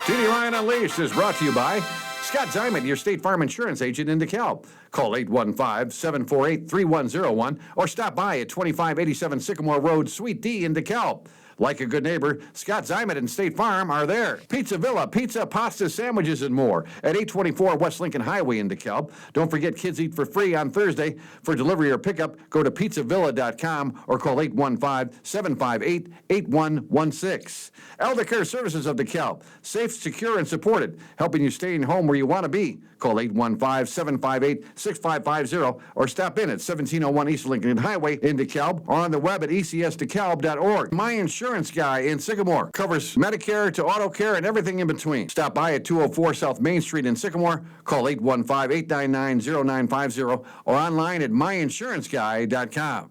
TD Ryan Unleashed is brought to you by Scott Ziman, your State Farm Insurance agent in DeKalb. Call 815-748-3101 or stop by at 2587 Sycamore Road, Suite D in DeKalb. Like a good neighbor, Scott Ziman and State Farm are there. Pizza Villa, pizza, pasta, sandwiches, and more at 824 West Lincoln Highway in DeKalb. Don't forget Kids Eat for Free on Thursday. For delivery or pickup, go to pizzavilla.com or call 815-758-8116. Elder Care Services of DeKalb. Safe, secure, and supported, helping you stay in home where you want to be. Call 815-758-6550 or stop in at 1701 East Lincoln Highway in DeKalb or on the web at ecsdecalb.org. My Insurance Guy in Sycamore covers Medicare to auto care and everything in between. Stop by at 204 South Main Street in Sycamore. Call 815-899-0950 or online at myinsuranceguy.com.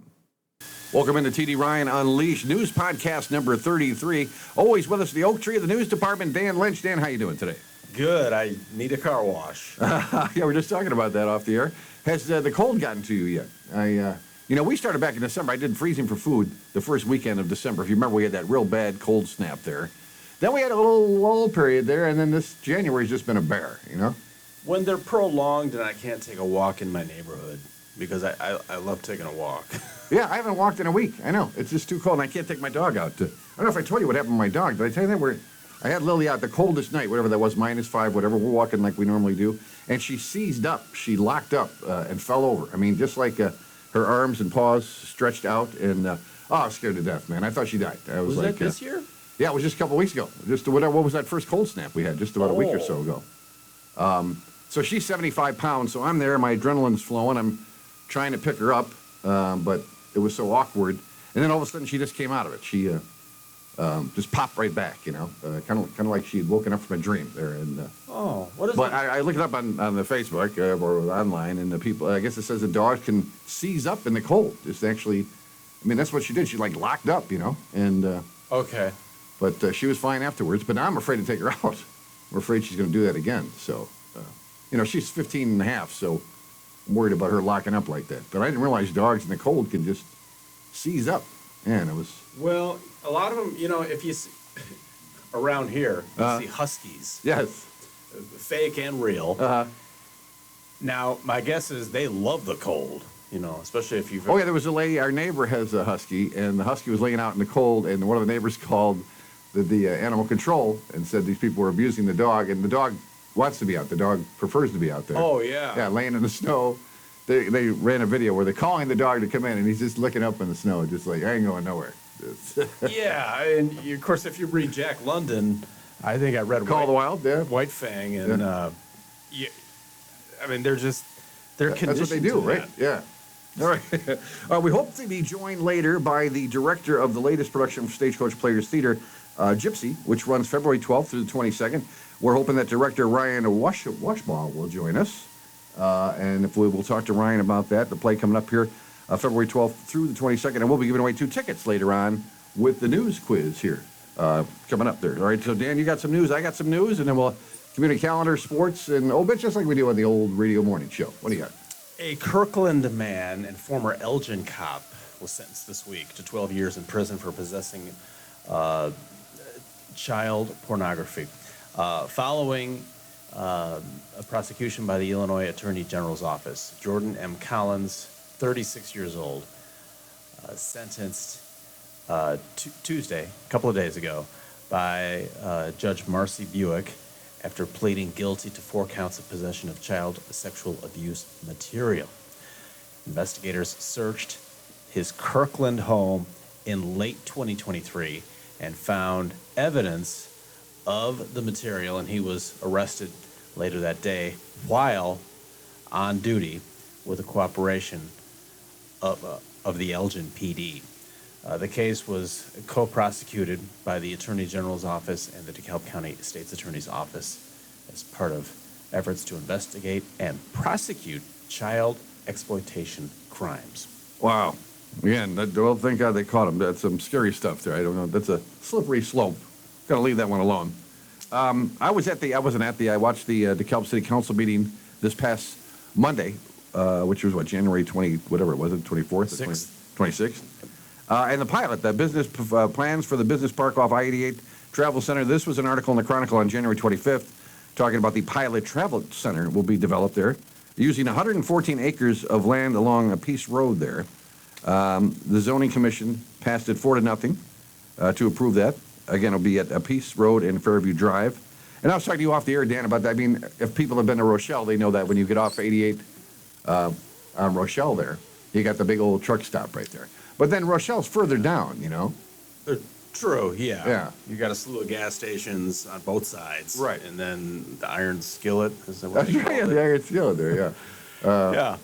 Welcome into TD Ryan Unleashed, news podcast number 33. Always with us, the Oak Tree of the News Department, Dan Lynch. Dan, how you doing today? Good. I need a car wash. Yeah, we're just talking about that off the air. Has the cold gotten to you yet? We started back in December. I did freezing for food the first weekend of December. If you remember, we had that real bad cold snap there. Then we had a little lull period there, and then this January's just been a bear, When they're prolonged and I can't take a walk in my neighborhood, because I love taking a walk. Yeah, I haven't walked in a week. I know. It's just too cold, and I can't take my dog out. I don't know if I told you what happened to my dog. Did I tell you that? I had Lily out the coldest night, whatever that was, -5, whatever. We're walking like we normally do. And she seized up. She locked up and fell over. I mean, just like her arms and paws stretched out. And, I was scared to death, man. I thought she died. I was like, that this year? Yeah, it was just a couple weeks ago. What was that first cold snap we had just about a week or so ago? So she's 75 pounds, so I'm there. My adrenaline's flowing. I'm trying to pick her up, but it was so awkward. And then all of a sudden, she just came out of it. She just popped right back, kind of like she had woken up from a dream there. And what is? But I looked it up on the Facebook or online, and the people, I guess it says the dog can seize up in the cold. It's actually, that's what she did. She locked up, and Okay. But she was fine afterwards. But now I'm afraid to take her out. I'm afraid she's going to do that again. So, she's 15 and a half, so I'm worried about her locking up like that. But I didn't realize dogs in the cold can just seize up. Man, it was... Well, a lot of them, if you see, around here, you see huskies. Yes. Fake and real. Uh-huh. Now, my guess is they love the cold, especially if you've... Oh, yeah, there was a lady, our neighbor has a husky, and the husky was laying out in the cold, and one of the neighbors called the animal control and said these people were abusing the dog, and the dog wants to be out. The dog prefers to be out there. Oh, yeah. Yeah, laying in the snow. They ran a video where they're calling the dog to come in, and he's just looking up in the snow, just like, I ain't going nowhere. Yeah, and of course, if you read Jack London, I think I read Call the Wild, yeah. White Fang, and they're conditioned. That's what they do, right? Yeah. All right. We hope to be joined later by the director of the latest production of Stagecoach Players Theater, Gypsy, which runs February 12th through the 22nd. We're hoping that director Ryan Washbaugh will join us. And if we will talk to Ryan about that, the play coming up here February 12th through the 22nd. And we'll be giving away 2 tickets later on with the news quiz here coming up there. All right, so Dan, you got some news, I got some news, and then we'll community calendar, sports, and bit just like we do on the old radio morning show. What do you got? A Kirkland man and former Elgin cop was sentenced this week to 12 years in prison for possessing child pornography. Following a prosecution by the Illinois Attorney General's office, Jordan M. Collins, 36 years old, sentenced Tuesday, a couple of days ago, by Judge Marcy Buick after pleading guilty to 4 counts of possession of child sexual abuse material. Investigators searched his Kirkland home in late 2023 and found evidence of the material, and he was arrested later that day while on duty with the cooperation of the Elgin PD. The case was co-prosecuted by the Attorney General's Office and the DeKalb County State's Attorney's Office as part of efforts to investigate and prosecute child exploitation crimes. Wow. Again, well, thank God they caught him. That's some scary stuff there. I don't know. That's a slippery slope. Got to leave that one alone. I watched the DeKalb City Council meeting this past Monday, which was January 20, whatever it was, 24th? 26th. And the pilot, the business plans for the business park off I-88 Travel Center. This was an article in the Chronicle on January 25th talking about the Pilot Travel Center will be developed there using 114 acres of land along a Peace Road there. The Zoning Commission passed it 4-0 to approve that. Again, it'll be at Peace Road and Fairview Drive. And I was talking to you off the air, Dan, about that. I mean, if people have been to Rochelle, they know that when you get off 88 on Rochelle there, you got the big old truck stop right there. But then Rochelle's further down, you know? True, yeah. Yeah. You got a slew of gas stations on both sides. Right. And then the Iron Skillet, is that what That's you right, call yeah, it? the Iron Skillet there, yeah. Yeah.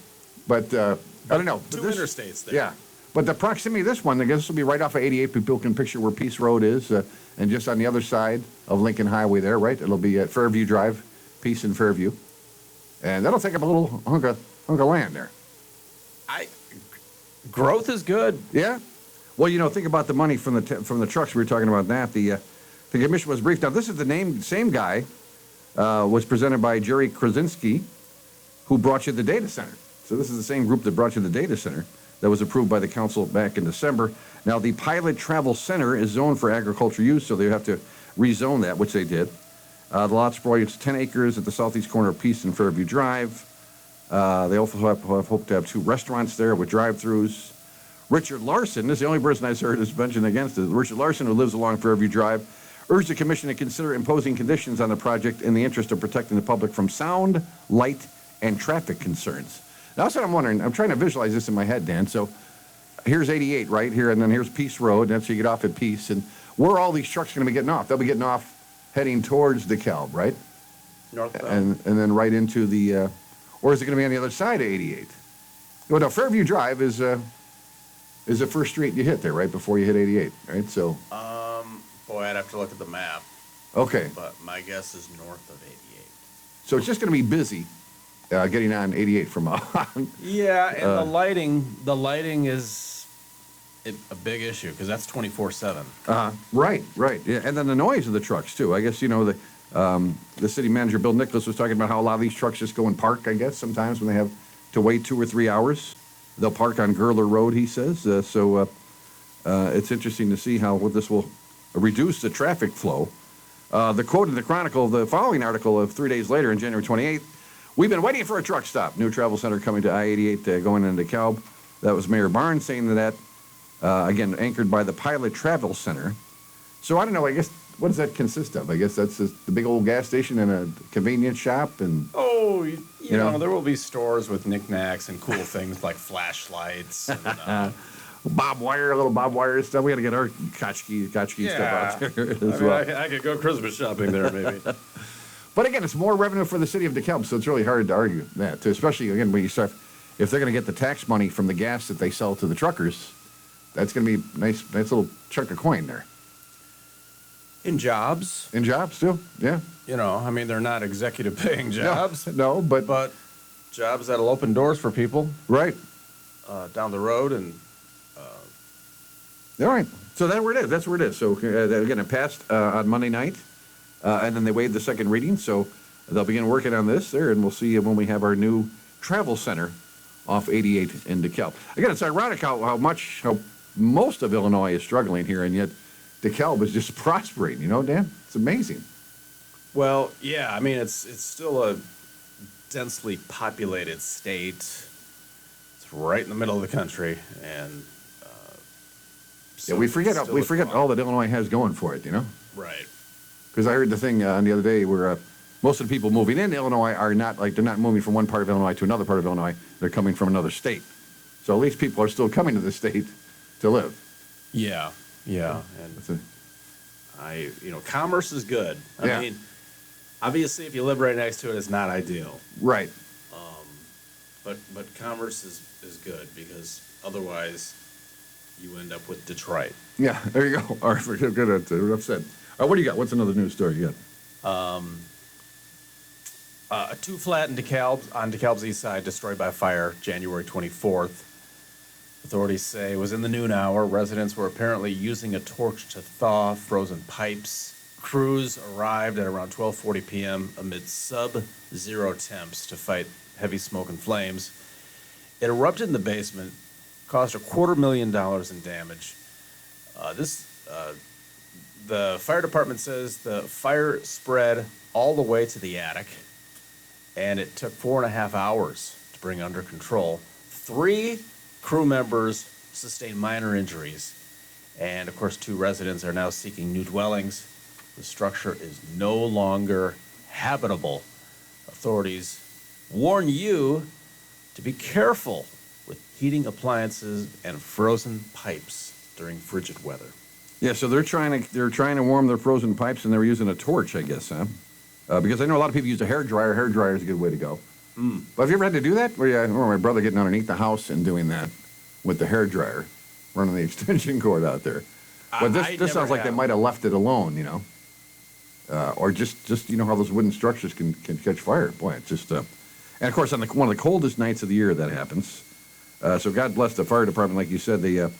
But I don't know. Two This- interstates there. Yeah. But the proximity of this one, I guess this will be right off of 88. People can picture where Peace Road is, and just on the other side of Lincoln Highway there, right? It'll be at Fairview Drive, Peace and Fairview. And that'll take up a little hunk of land there. Growth is good. Yeah? Well, you know, think about the money from the trucks. We were talking about that. The commission was briefed. Now, this is the same guy was presented by Jerry Krasinski, who brought you the data center. So this is the same group that brought you the data center that was approved by the council back in December. Now, the Pilot Travel Center is zoned for agriculture use, so they have to rezone that, which they did. The lot spreads 10 acres at the southeast corner of Peace and Fairview Drive. They also have hope to have 2 restaurants there with drive-throughs. Richard Larson is the only person I heard is mentioned against it. Richard Larson, who lives along Fairview Drive, urged the commission to consider imposing conditions on the project in the interest of protecting the public from sound, light, and traffic concerns. Now, that's what I'm wondering. I'm trying to visualize this in my head, Dan. So here's 88 right here, and then here's Peace Road. That's so you get off at Peace. And where are all these trucks going to be getting off? They'll be getting off heading towards DeKalb, right? Northbound. And then right into the, or is it going to be on the other side of 88? Well, no, Fairview Drive is the first street you hit there, right before you hit 88, right? So, Boy, I'd have to look at the map, okay. but my guess is north of 88. So it's just going to be busy getting on 88 from on. Yeah, and the lighting is a big issue because that's 24/7. Right. Yeah, and then the noise of the trucks too. I guess, you know, the city manager, Bill Nicholas, was talking about how a lot of these trucks just go and park, I guess, sometimes when they have to wait 2 or 3 hours. They'll park on Gurler Road, he says. So it's interesting to see how this will reduce the traffic flow. The quote in the Chronicle, the following article of 3 days later, on January 28th, we've been waiting for a truck stop. New travel center coming to I-88 going into DeKalb. That was Mayor Barnes saying that, again, anchored by the Pilot Travel Center. So I don't know, I guess, what does that consist of? I guess that's just the big old gas station and a convenience shop and... Oh, you know, there will be stores with knickknacks and cool things like flashlights and... Bob Wire, a little Bob Wire stuff. We got to get our Kotchke stuff out there as well. I could go Christmas shopping there, maybe. But again, it's more revenue for the city of DeKalb, so it's really hard to argue that, too. Especially, again, when you start, if they're going to get the tax money from the gas that they sell to the truckers, that's going to be a nice little chunk of coin there. In jobs. In jobs, too, yeah. You know, I mean, they're not executive paying jobs. No, but jobs that'll open doors for people. Right. Down the road and... All right. So that's where it is. That's where it is. So, again, it passed on Monday night, and then they waived the second reading. So they'll begin working on this there, and we'll see when we have our new travel center off 88 in DeKalb. Again, it's ironic how most of Illinois is struggling here, and yet DeKalb is just prospering. You know, Dan? It's amazing. Well, yeah. I mean, it's still a densely populated state. It's right in the middle of the country, and... Yeah, we forget all that Illinois has going for it, you know? Right. Because I heard the thing the other day where most of the people moving into Illinois are not, like, they're not moving from one part of Illinois to another part of Illinois. They're coming from another state. So at least people are still coming to the state to live. Yeah. And commerce is good. I mean, obviously, if you live right next to it, it's not ideal. Right. But commerce is good because otherwise... you end up with Detroit. Yeah, there you go. All right, good. Enough said. What do you got? What's another news story you got? A two-flat on DeKalb's east side destroyed by fire January 24th. Authorities say it was in the noon hour. Residents were apparently using a torch to thaw frozen pipes. Crews arrived at around 12:40 p.m. amid sub-zero temps to fight heavy smoke and flames. It erupted in the basement, caused $250,000 in damage. The fire department says the fire spread all the way to the attic, and it took 4.5 hours to bring under control. 3 crew members sustained minor injuries, and of course 2 residents are now seeking new dwellings. The structure is no longer habitable. Authorities warn you to be careful with heating appliances and frozen pipes during frigid weather. Yeah, so they're trying to warm their frozen pipes, and they were using a torch, I guess, huh? Because I know a lot of people use a hair dryer. Hair dryer is a good way to go. But have you ever had to do that? Well, yeah, I remember my brother getting underneath the house and doing that with the hair dryer, running the extension cord out there. But this sounds like they might have left it alone, you know, or just you know how those wooden structures can catch fire. Boy, it's just and of course on one of the coldest nights of the year that happens. So God bless the fire department, like you said. The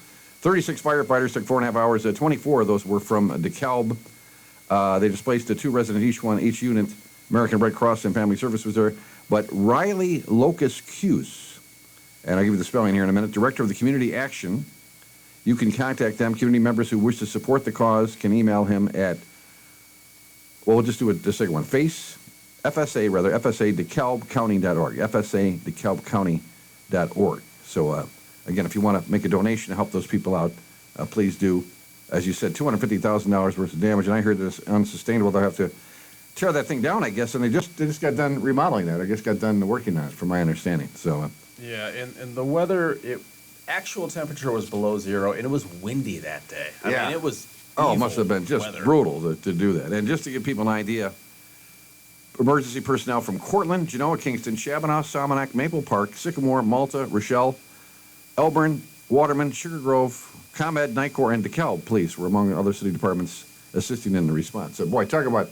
36 firefighters took 4.5 hours. 24 of those were from DeKalb. They displaced 2 residents each unit. American Red Cross and Family Service was there. But Riley Locust Cuse, and I'll give you the spelling here in a minute, Director of the Community Action. You can contact them. Community members who wish to support the cause can email him at, well, we'll just do it the second one, FSA DeKalbCounty.org, FSA DeKalbCounty.org. So, again, if you want to make a donation to help those people out, please do. As you said, $250,000 worth of damage, and I heard this unsustainable. They'll have to tear that thing down, I guess, and they just got done remodeling that. I guess got done working on it, from my understanding. So yeah, and the weather, actual temperature was below 0, and it was windy that day. I mean, it was it must have been just brutal to do that. And just to give people an idea, emergency personnel from Cortland, Genoa, Kingston, Shabana, Salmonac, Maple Park, Sycamore, Malta, Rochelle, Elburn, Waterman, Sugar Grove, ComEd, Nicor, and DeKalb Police were among other city departments assisting in the response. So, boy, talk about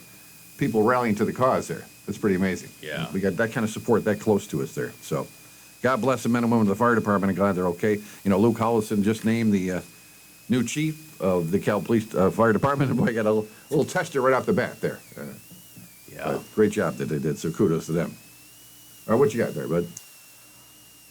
people rallying to the cause there. That's pretty amazing. Yeah. We got that kind of support that close to us there. So, God bless the men and women of the fire department. I'm glad they're okay. You know, Luke Hollison just named the new chief of the DeKalb Police Fire Department. And boy, got a little tester right off the bat there. Great job that they did. So kudos to them. All right, what you got there, bud?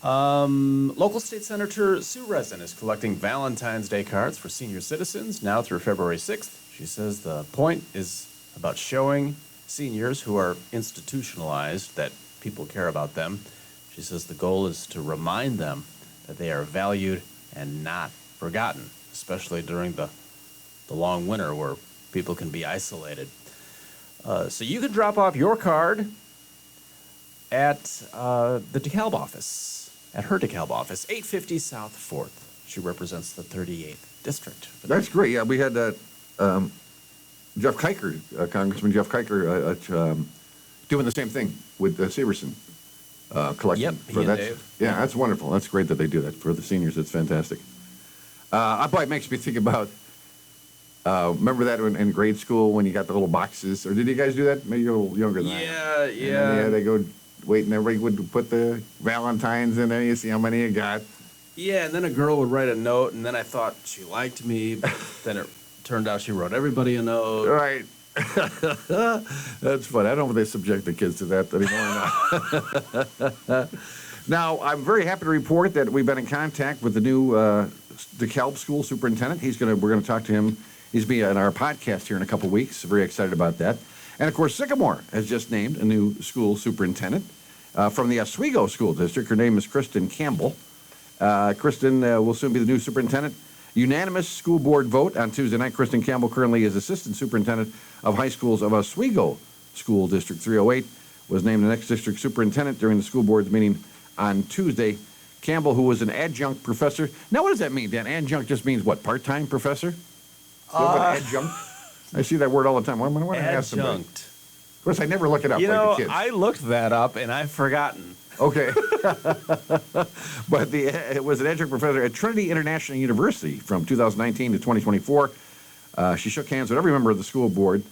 Local State Senator Sue Resin is collecting Valentine's Day cards for senior citizens now through February 6th. She says the point is about showing seniors who are institutionalized that people care about them. She says the goal is to remind them that they are valued and not forgotten, especially during the long winter where people can be isolated. So you can drop off your card at the DeKalb office, at her DeKalb office, 850 South 4th. She represents the 38th district. That's great. Yeah, we had Jeff Kiker, Congressman Jeff Kiker, doing the same thing with Severson collecting for that. Yeah, that's wonderful. That's great that they do that for the seniors. It's fantastic. It makes me think about. Remember that in grade school when you got the little boxes, or did you guys do that? Maybe you're a little younger than I am. Yeah. They go wait, and everybody would put the Valentines in there. You see how many you got. Yeah, and then a girl would write a note, and then I thought she liked me, but then it turned out she wrote everybody a note. Right. That's funny. I don't know if they subject the kids to that anymore or not. Now, I'm very happy to report that we've been in contact with the new DeKalb school superintendent. We're going to talk to him. He's be on our podcast here in a couple weeks. Very excited about that. And of course, Sycamore has just named a new school superintendent from the Oswego School District. Her name is Kristen Campbell. Kristen will soon be the new superintendent. Unanimous school board vote on Tuesday night. Kristen Campbell currently is assistant superintendent of high schools of Oswego School District 308. Was named the next district superintendent during the school board's meeting on Tuesday. Campbell, who was an adjunct professor. Now, what does that mean, Dan? Adjunct just means what? Part-time professor? Adjunct? I see that word all the time. What am I asking? Adjunct. Of course, I never look it up like the kids. I looked that up, and I've forgotten. Okay. But it was an adjunct professor at Trinity International University from 2019 to 2024. She shook hands with every member of the school board.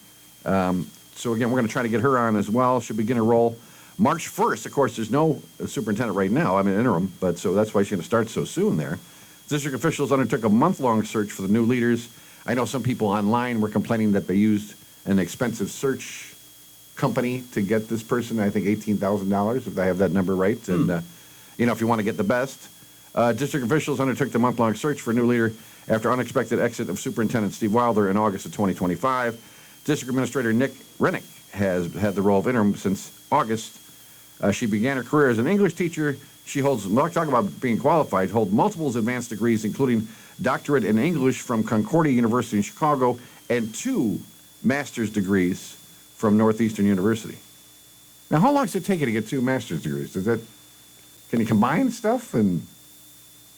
So, again, we're going to try to get her on as well. She'll begin her role March 1st. Of course, there's no superintendent right now. I'm an interim, but so that's why she's going to start so soon there. District officials undertook a month-long search for the new leaders. I know some people online were complaining that they used an expensive search company to get this person. I think $18,000, if I have that number right. And, if you want to get the best. District officials undertook the month-long search for a new leader after unexpected exit of Superintendent Steve Wilder in August of 2025. District Administrator Nick Rennick has had the role of interim since August. She began her career as an English teacher. She holds, talk about being qualified, holds multiple advanced degrees, including doctorate in English from Concordia University in Chicago and 2 master's degrees from Northeastern University. Now, how long does it take you to get 2 master's degrees? Can you combine stuff? And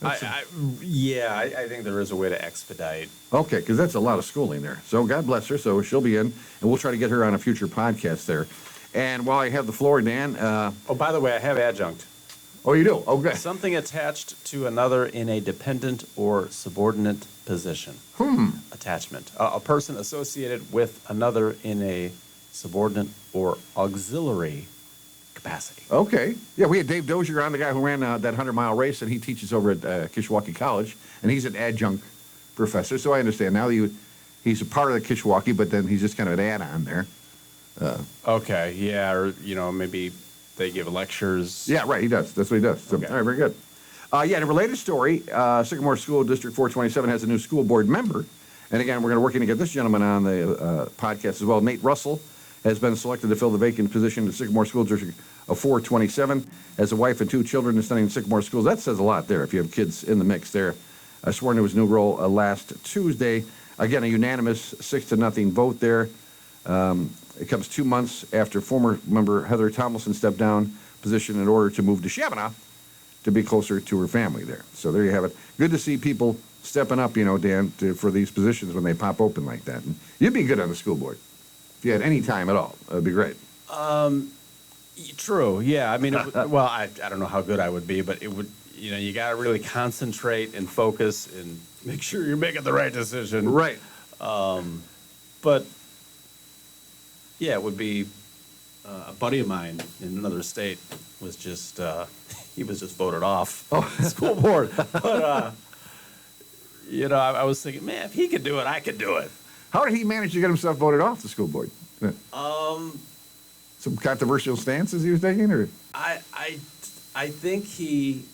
I think there is a way to expedite. okay, because that's a lot of schooling there. So God bless her. So she'll be in, and we'll try to get her on a future podcast there. And while I have the floor, Dan. By the way, I have adjunct. Oh, you do? Okay. Something attached to another in a dependent or subordinate position. Attachment. A person associated with another in a subordinate or auxiliary capacity. Okay. Yeah, we had Dave Dozier on, the guy who ran that 100-mile race, and he teaches over at Kishwaukee College, and he's an adjunct professor. So I understand now that he's a part of the Kishwaukee, but then he's just kind of an add-on there. Okay, yeah, or, maybe they give lectures. Yeah, right, he does. That's what he does. So, Okay. all right, very good. In a related story, Sycamore School District 427 has a new school board member. And again, we're going to work to get this gentleman on the podcast as well. Nate Russell has been selected to fill the vacant position in the Sycamore School District of 427. Has a wife and 2 children studying in Sycamore schools. That says a lot there if you have kids in the mix there. Sworn to his new role last Tuesday. Again, a unanimous 6-0 vote there. It comes 2 months after former member Heather Tomlinson stepped down position in order to move to Shabana to be closer to her family there. So there you have it. Good to see people stepping up, Dan, for these positions when they pop open like that. And you'd be good on the school board if you had any time at all. That'd be great. True, yeah. I mean, I don't know how good I would be, but it would, you got to really concentrate and focus and make sure you're making the right decision. Right. But yeah, it would be a buddy of mine in another state was just he was just voted off the school board. But I was thinking, man, if he could do it, I could do it. How did he manage to get himself voted off the school board? Some controversial stances he was taking, or I think he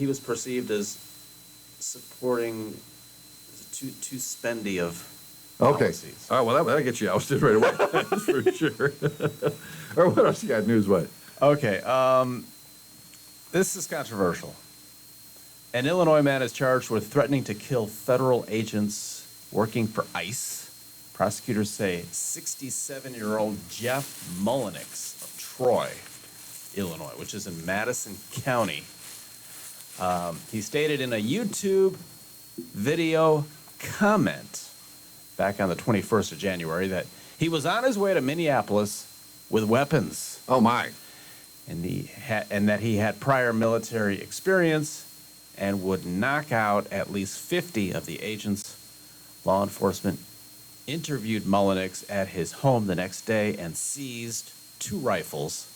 was perceived as supporting too spendy of policies. All right, well, that'll get you ousted right away. That's for sure. Or what else you got news-wise? Okay, this is controversial. An Illinois man is charged with threatening to kill federal agents working for ICE. Prosecutors say 67-year-old Jeff Mullenix of Troy, Illinois, which is in Madison County. He stated in a YouTube video comment back on the 21st of January that he was on his way to Minneapolis with weapons. Oh, my. And that he had prior military experience and would knock out at least 50 of the agents. Law enforcement interviewed Mullenix at his home the next day and seized 2 rifles.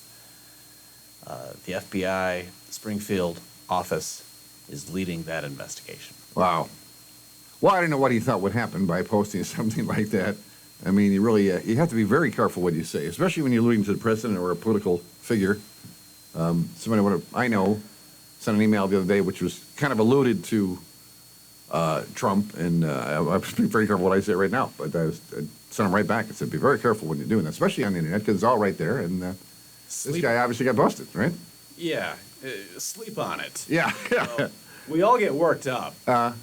The FBI Springfield office is leading that investigation. Wow. Well, I don't know what he thought would happen by posting something like that. I mean, you really you have to be very careful what you say, especially when you're alluding to the president or a political figure. Somebody I know sent an email the other day which was kind of alluded to Trump, and I was being very careful what I say right now, but I sent him right back and said, be very careful when you're doing that, especially on the internet, because it's all right there, and this guy obviously got busted, right? Yeah, sleep on it. Yeah. We all get worked up and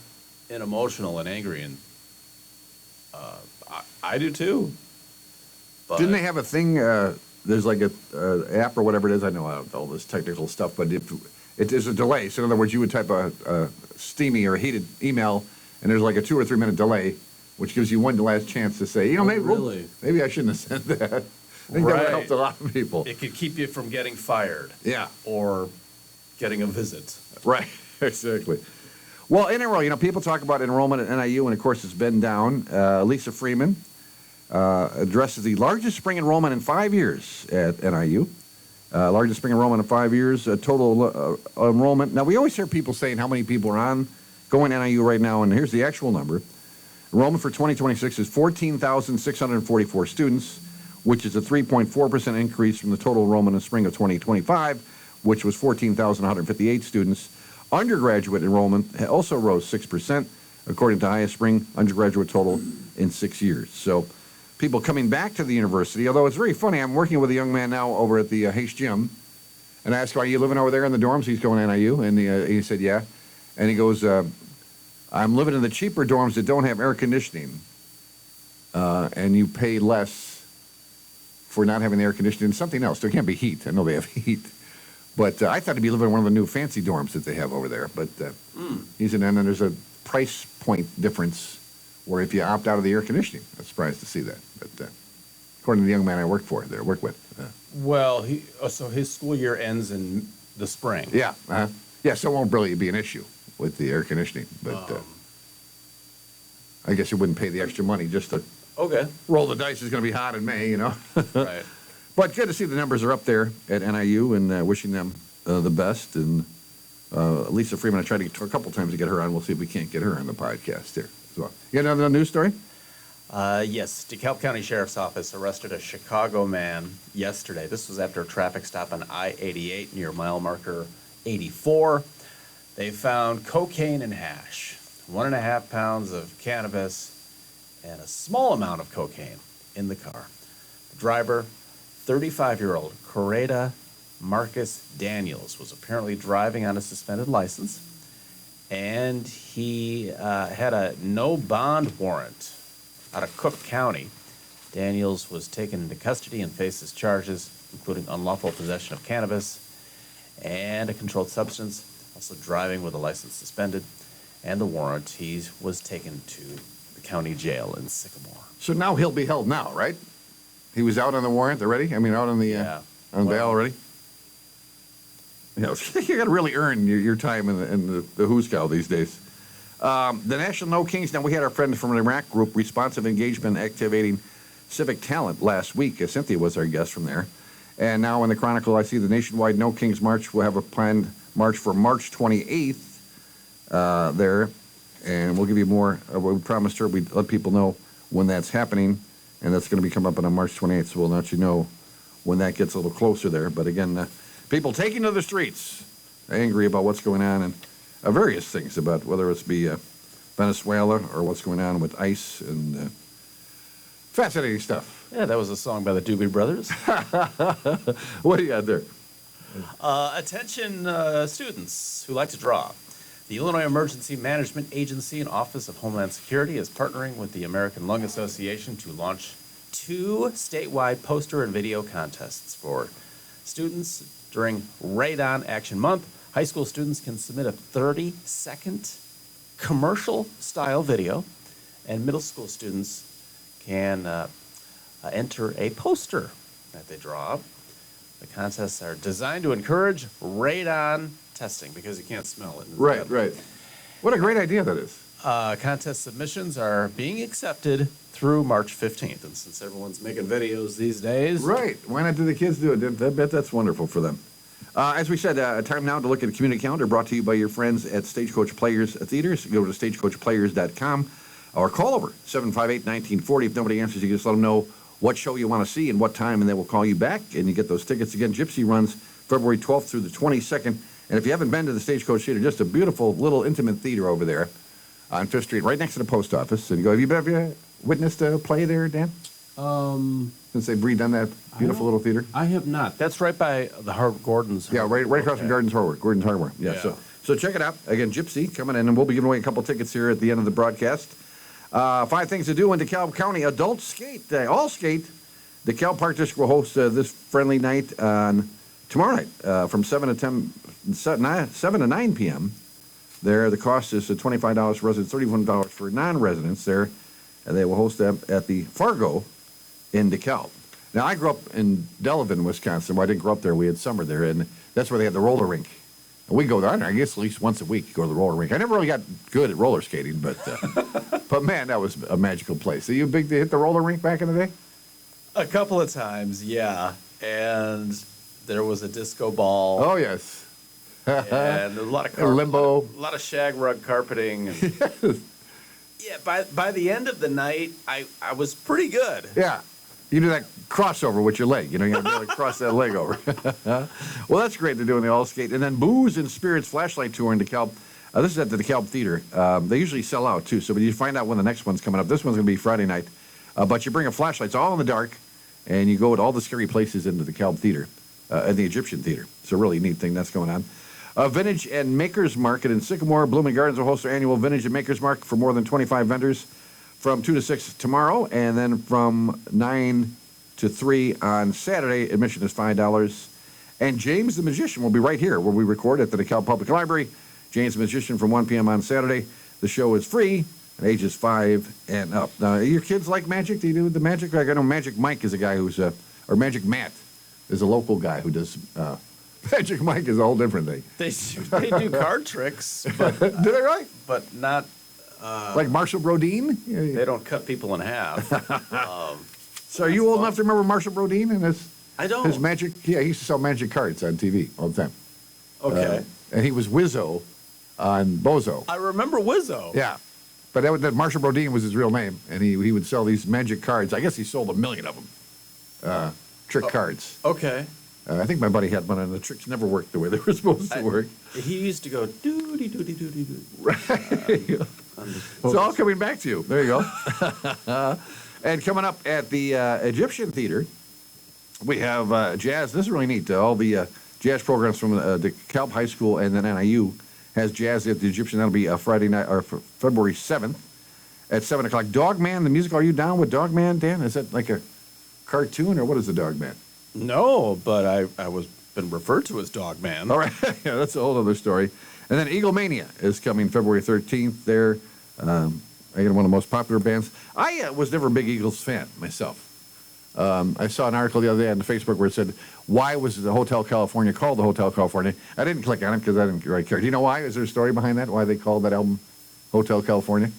emotional and angry, and I do too. But didn't they have a thing, there's like a app or whatever it is, I know all this technical stuff, but there's a delay. So in other words, you would type a steamy or heated email, and there's like a 2 or 3 minute delay, which gives you one last chance to say, maybe I shouldn't have said that. I think that would help a lot of people. It could keep you from getting fired. Yeah. Or getting a visit. Right, exactly. Well, in enrollment, people talk about enrollment at NIU, and of course it's been down. Lisa Freeman addresses the largest spring enrollment in 5 years at NIU. Largest spring enrollment in 5 years, total enrollment. Now, we always hear people saying how many people are going to NIU right now, and here's the actual number. Enrollment for 2026 is 14,644 students, which is a 3.4% increase from the total enrollment in spring of 2025, which was 14,158 students. Undergraduate enrollment also rose 6%, according to highest spring undergraduate total in 6 years. So people coming back to the university, although it's very funny, I'm working with a young man now over at the Hayes Gym, and I asked him, are you living over there in the dorms? He's going to NIU, and he said, yeah. And he goes, I'm living in the cheaper dorms that don't have air conditioning, and you pay less for not having the air conditioning and something else. There can't be heat. I know they have heat. But I thought he'd be living in one of the new fancy dorms that they have over there. But he said, and then there's a price point difference where if you opt out of the air conditioning. I'm surprised to see that. But according to the young man I work with. Well, so his school year ends in the spring. Yeah. Yeah, so it won't really be an issue with the air conditioning. But I guess you wouldn't pay the extra money just to roll the dice. It's going to be hot in May, you know. Right. But good to see the numbers are up there at NIU, and wishing them the best. And Lisa Freeman, I tried to get her a couple times to get her on. We'll see if we can't get her on the podcast here as well. You got another news story? Yes. DeKalb County Sheriff's Office arrested a Chicago man yesterday. This was after a traffic stop on I-88 near mile marker 84. They found cocaine and hash, 1.5 pounds of cannabis, and a small amount of cocaine in the car. The driver, 35-year-old Coretta Marcus Daniels, was apparently driving on a suspended license, and he had a no bond warrant out of Cook County. Daniels was taken into custody and faces charges, including unlawful possession of cannabis and a controlled substance, also driving with a license suspended, and the warrant. He was taken to the county jail in Sycamore. So now he'll be held now, right? He was out on the warrant already? I mean, out on the on bail already? Yeah, you got to really earn your time in the Who's Cow these days. The National No Kings, now we had our friend from the Iraq group, Responsive Engagement Activating Civic Talent, last week. Cynthia was our guest from there. And now in the Chronicle, I see the nationwide No Kings March. We'll have a planned march for March 28th there. And we'll give you more. We promised her we'd let people know when that's happening. And that's going to be coming up on March 28th, so we'll let you know when that gets a little closer there. But again, people taking to the streets, angry about what's going on, and various things about whether it's be Venezuela or what's going on with ICE, and fascinating stuff. Yeah, that was a song by the Doobie Brothers. What do you got there? Attention students who like to draw. The Illinois Emergency Management Agency and Office of Homeland Security is partnering with the American Lung Association to launch 2 statewide poster and video contests for students during Radon Action Month. High school students can submit a 30-second commercial-style video, and middle school students can enter a poster that they draw up. The contests are designed to encourage radon testing because you can't smell it. Right, right. What a great idea that is. Contest submissions are being accepted through March 15th, and since everyone's making videos these days. Right. Why not do the kids do it? I bet that's wonderful for them. As we said, time now to look at the community calendar brought to you by your friends at Stagecoach Players Theaters. Go to stagecoachplayers.com or call over 758-1940. If nobody answers, you just let them know what show you want to see and what time, and they will call you back, and you get those tickets. Again, Gypsy runs February 12th through the 22nd. And if you haven't been to the Stagecoach Theater, just a beautiful little intimate theater over there on 5th Street, right next to the post office. And you go, have you witnessed a play there, Dan? Since they've redone that beautiful little theater? I have not. That's right by the Gordon's. Yeah, right across from Gordon's Hardware. Yeah. So check it out. Again, Gypsy coming in, and we'll be giving away a couple tickets here at the end of the broadcast. 5 things to do in DeKalb County. Adult skate. All skate. DeKalb Park District will host this friendly night on tomorrow night from 7 to 9 p.m. There, the cost is $25 for residents, $31 for non-residents there. And they will host them at the Fargo in DeKalb. Now, I grew up in Delavan, Wisconsin. Well, I didn't grow up there. We had summer there, and that's where they had the roller rink. And we go there, I guess, at least once a week, go to the roller rink. I never really got good at roller skating, but but man, that was a magical place. So you big to hit the roller rink back in the day? A couple of times, yeah. And there was a disco ball. Oh, yes. And a lot of limbo. A lot of shag rug carpeting. And yeah, by the end of the night, I was pretty good. Yeah. You do that crossover with your leg. You know, you got to be able to cross that leg over. Well, that's great. They're doing the all skate. And then Booze and Spirits Flashlight Tour in DeKalb. This is at the DeKalb Theater. They usually sell out, too. So you find out when the next one's coming up. This one's going to be Friday night. But you bring a flashlight. It's all in the dark. And you go to all the scary places in the DeKalb Theater, and the Egyptian Theater. It's a really neat thing that's going on. Vintage and Makers Market in Sycamore. Blooming Gardens will host their annual Vintage and Makers Market for more than 25 vendors from 2 to 6 tomorrow, and then from 9 to 3 on Saturday. Admission is $5. And James the Magician will be right here where we record at the DeKalb Public Library. James the Magician from 1 p.m. on Saturday. The show is free, and ages 5 and up. Now, your kids like magic? Do you do the magic? Like, I know Magic Mike is a guy who's, or Magic Matt is a local guy who does, Magic Mike is a whole different thing. They do card tricks, but Do they really? but not. Like Marshall Brodeen? They don't cut people in half. So are you old enough to remember Marshall Brodeen and I don't. his magic? Yeah, he used to sell magic cards on TV all the time. Okay. And he was Wizzo on Bozo. I remember Wizzo. Yeah. But that Marshall Brodeen was his real name, and he would sell these magic cards. I guess he sold 1 million of them. Trick cards. Okay. I think my buddy had one, and the tricks never worked the way they were supposed to work. He used to go doody doody doody doo. Right. It's all coming back to you. There you go. And coming up at the Egyptian Theater, we have jazz. This is really neat. All the jazz programs from DeKalb High School and then NIU has jazz at the Egyptian. That'll be Friday night, or February 7th at 7 o'clock. Dogman, the musical. Are you down with Dogman, Dan? Is that like a cartoon, or what is the Dogman? No, but I was been referred to as Dogman. All right. Yeah, that's a whole other story. And then Eagle Mania is coming February 13th there. Again, one of the most popular bands. I was never a big Eagles fan myself. I saw an article the other day on Facebook where it said, why was the Hotel California called the Hotel California? I didn't click on it because I didn't really care. Do you know why? Is there a story behind that? Why they called that album Hotel California?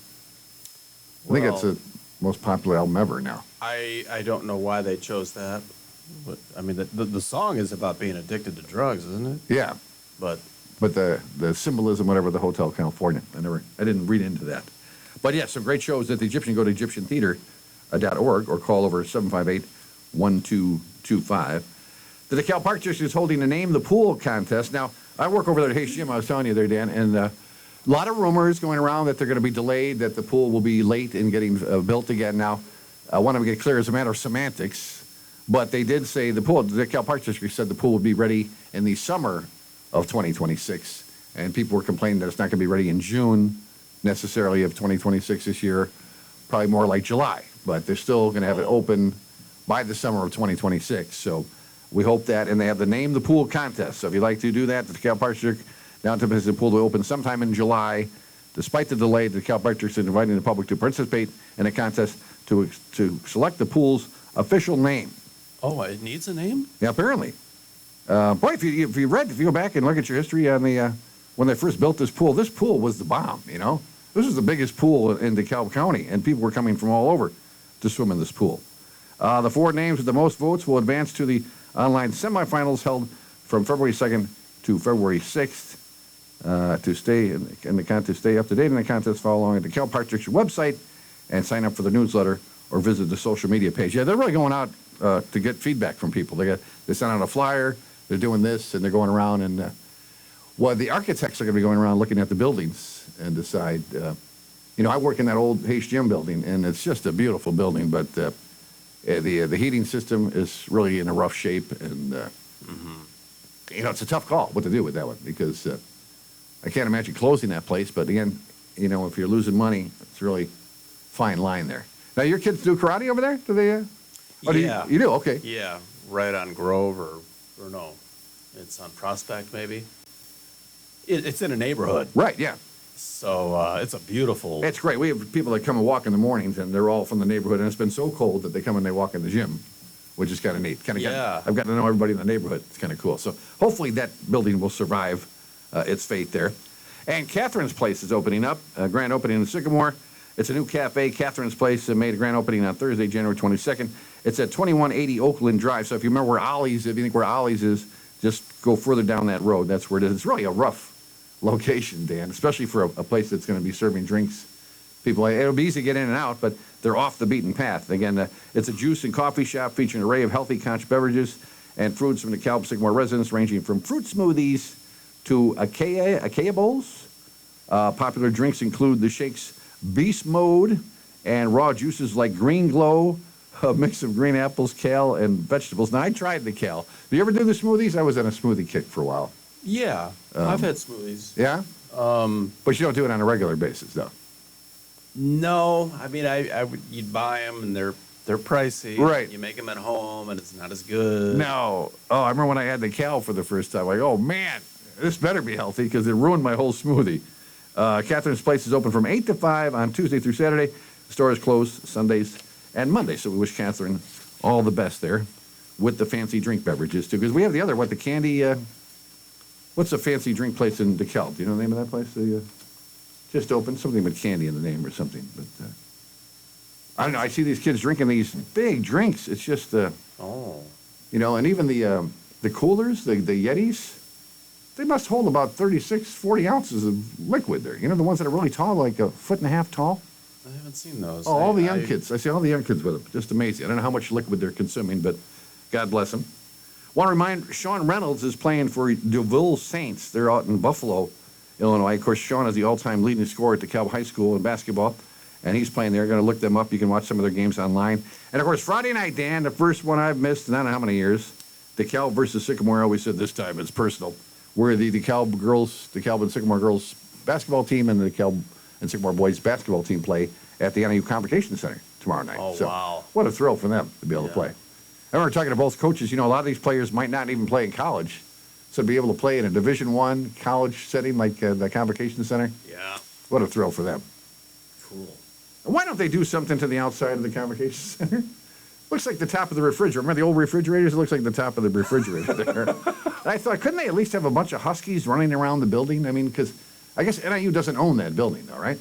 I think it's the most popular album ever now. I don't know why they chose that. But, I mean, the song is about being addicted to drugs, isn't it? Yeah. But the symbolism, whatever, the Hotel California. I didn't read into that. But yeah, some great shows at the Egyptian. Go to EgyptianTheater.org or call over 758-1225. The DeKalb Park District is holding a Name the Pool contest. Now, I work over there at Hayes Gym, I was telling you there, Dan, and a lot of rumors going around that they're going to be delayed, that the pool will be late in getting built again. Now, I want to get clear, as a matter of semantics, but they did say the DeKalb Park District said the pool would be ready in the summer of 2026, and people were complaining that it's not going to be ready in June necessarily of 2026 this year, probably more like July, but they're still going to have it open by the summer of 2026. So we hope that, and they have the Name the Pool contest. So if you'd like to do that, the DeKalb Park District downtown the pool will open sometime in July. Despite the delay, the DeKalb Park District is inviting the public to participate in a contest to select the pool's official name. oh, it needs a name? Yeah, apparently. Boy, if you go back and look at your history on the when they first built this pool was the bomb, you know? This was the biggest pool in DeKalb County, and people were coming from all over to swim in this pool. The 4 names with the most votes will advance to the online semifinals held from February 2nd to February 6th. To stay in the contest, stay up to date in the contest, follow along at the DeKalb Park District website and sign up for the newsletter or visit the social media page. Yeah, they're really going out to get feedback from people. They sent out a flyer, they're doing this, and they're going around, and the architects are going to be going around looking at the buildings and decide. I work in that old Hayes Gym building, and it's just a beautiful building, but the heating system is really in a rough shape, and it's a tough call what to do with that one, because I can't imagine closing that place, but again, if you're losing money, it's a really fine line there. Now, your kids do karate over there? Do they? Yeah. You do? Okay. Yeah, right on Grove or no, it's on Prospect maybe. It's in a neighborhood. Right, yeah. So it's a beautiful. It's great. We have people that come and walk in the mornings, and they're all from the neighborhood, and it's been so cold that they come and they walk in the gym, which is kind of neat. I've gotten to know everybody in the neighborhood. It's kind of cool. So hopefully that building will survive its fate there. And Catherine's Place is opening up, a grand opening in Sycamore. It's a new cafe. Catherine's Place made a grand opening on Thursday, January 22nd. It's at 2180 Oakland Drive. So if you remember where Ollie's, if you think where Ollie's is, just go further down that road. That's where it is. It's really a rough location, Dan, especially for a place that's going to be serving drinks. It'll be easy to get in and out, but they're off the beaten path. Again, it's a juice and coffee shop featuring an array of healthy conscious beverages and fruits from the DeKalb Sycamore residents, ranging from fruit smoothies to acai bowls. Popular drinks include the shakes Beast Mode and raw juices like Green Glow, a mix of green apples, kale, and vegetables. Now, I tried the kale. Do you ever do the smoothies? I was on a smoothie kick for a while. Yeah, I've had smoothies. Yeah? But you don't do it on a regular basis, though. No, I mean, you'd buy them and they're pricey. Right. You make them at home and it's not as good. No. Oh, I remember when I had the kale for the first time. Like, oh, man, this better be healthy because it ruined my whole smoothie. Catherine's Place is open from 8 to 5 on Tuesday through Saturday. The store is closed Sundays and Mondays. So we wish Catherine all the best there with the fancy drink beverages, too. Because we have the other, the candy, what's the fancy drink place in DeKalb? Do you know the name of that place? Just opened, something with candy in the name or something. But I don't know. I see these kids drinking these big drinks. It's just, and even the coolers, the Yetis, they must hold about 36, 40 ounces of liquid there. You know, the ones that are really tall, like a foot and a half tall? I haven't seen those. Oh, all the young kids. I see all the young kids with them. Just amazing. I don't know how much liquid they're consuming, but God bless them. Want to remind, Sean Reynolds is playing for DeVille Saints. They're out in Buffalo, Illinois. Of course, Sean is the all-time leading scorer at DeKalb High School in basketball, and he's playing there. Going to look them up. You can watch some of their games online. And, of course, Friday night, Dan, the first one I've missed in I don't know how many years, DeKalb versus Sycamore. I always said this time it's personal. We're the DeKalb and Sycamore girls basketball team and the DeKalb and Sycamore boys basketball team play at the NIU Convocation Center tomorrow night. Oh, so, wow. What a thrill for them to be able to play. I remember talking to both coaches. You know, a lot of these players might not even play in college. So to be able to play in a Division I college setting like the Convocation Center, Yeah. what a thrill for them. Cool. Why don't they do something to the outside of the Convocation Center? Looks like the top of the refrigerator. Remember the old refrigerators? It looks like the top of the refrigerator there. And I thought, couldn't they at least have a bunch of Huskies running around the building? I mean, because I guess NIU doesn't own that building, though, right?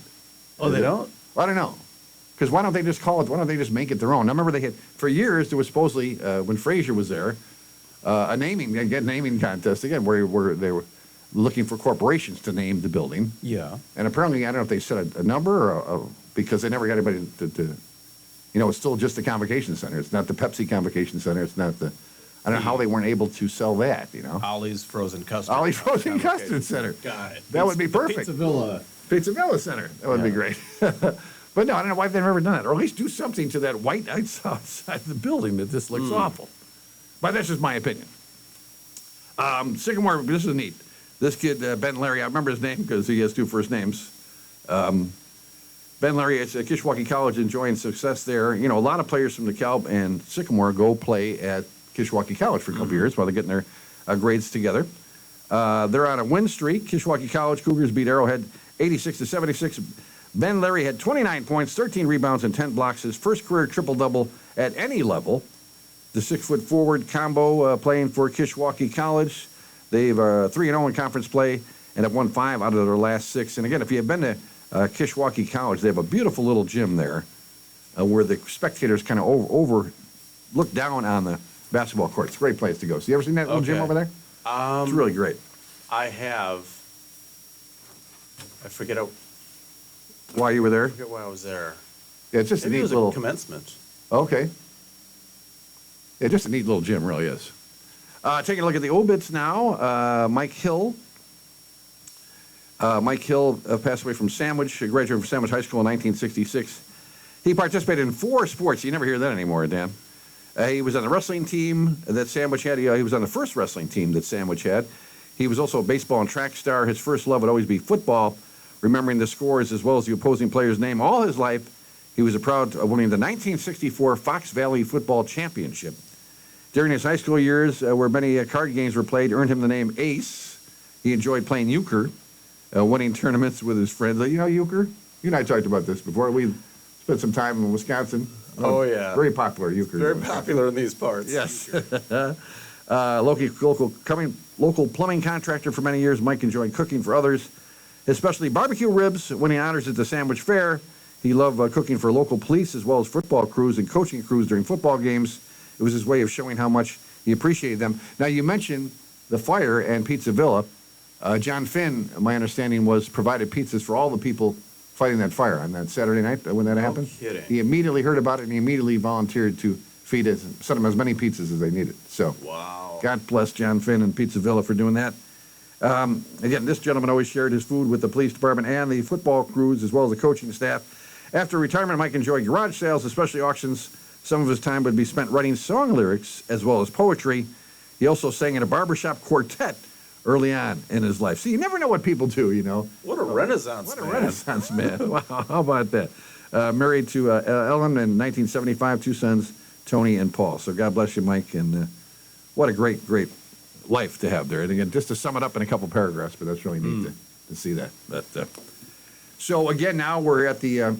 Oh, they don't? I don't know. Because why don't they just make it their own? I remember they had, for years, there was supposedly, when Frazier was there, a naming contest, again, where they were looking for corporations to name the building. Yeah. And apparently, I don't know if they set a number or because they never got anybody to it's still just the Convocation Center. It's not the Pepsi Convocation Center. It's not the, I don't know how they weren't able to sell that, Ollie's Frozen Custard. Ollie's Frozen Custard Center. God. That would be perfect. Pizza Villa. Pizza Villa Center. That would be great. But no, I don't know why they've never done it. Or at least do something to that white outside the building that just looks awful. But that's just my opinion. Sycamore, this is neat. This kid, Ben Larry, I remember his name because he has two first names. Ben Larry is at Kishwaukee College enjoying success there. You know, a lot of players from DeKalb and Sycamore go play at Kishwaukee College for a couple years while they're getting their grades together. They're on a win streak. Kishwaukee College Cougars beat Arrowhead 86-76. Ben Larry had 29 points, 13 rebounds, and 10 blocks. His first career triple-double at any level. The 6-foot forward combo playing for Kishwaukee College. They've 3-0 in conference play and have won 5 out of their last 6. And again, if you've been to Kishwaukee College, they have a beautiful little gym there where the spectators kind of over look down on the basketball court. It's a great place to go. So you ever seen that little gym over there? It's really great. I have. I forget Why you were there? why I was there. Yeah, it's just Maybe a it neat was little. a commencement. Okay. Yeah, just a neat little gym, really is. Taking a look at the obits now. Mike Hill. Mike Hill passed away from Sandwich, graduated from Sandwich High School in 1966. He participated in 4 sports. You never hear that anymore, Dan. He was on the wrestling team that Sandwich had. He was on the first wrestling team that Sandwich had. He was also a baseball and track star. His first love would always be football, remembering the scores as well as the opposing player's name all his life. He was proud of winning the 1964 Fox Valley Football Championship. During his high school years, where many card games were played, earned him the name Ace. He enjoyed playing euchre, winning tournaments with his friends. You know euchre? You and I talked about this before. We spent some time in Wisconsin. Oh, yeah. Very popular euchre. Very popular in these parts. Yes. Local plumbing contractor for many years. Mike enjoyed cooking for others, especially barbecue ribs, winning honors at the Sandwich Fair. He loved cooking for local police as well as football crews and coaching crews during football games. It was his way of showing how much he appreciated them. Now, you mentioned the fire and Pizza Villa. John Finn, my understanding, was provided pizzas for all the people fighting that fire on that Saturday night when that happened. Kidding. He immediately heard about it, and he immediately volunteered to feed it, send them as many pizzas as they needed. So, Wow. God bless John Finn and Pizza Villa for doing that. Again, this gentleman always shared his food with the police department and the football crews, as well as the coaching staff. After retirement, Mike enjoyed garage sales, especially auctions. Some of his time would be spent writing song lyrics as well as poetry. He also sang in a barbershop quartet early on in his life. See, you never know what people do, you know. What a renaissance What man. a renaissance man. Wow, how about that? Married to Ellen in 1975, 2 sons, Tony and Paul. So God bless you, Mike, and what a great, great life to have there. And again, just to sum it up in a couple paragraphs, but that's really neat to see that. But, so again, now we're at the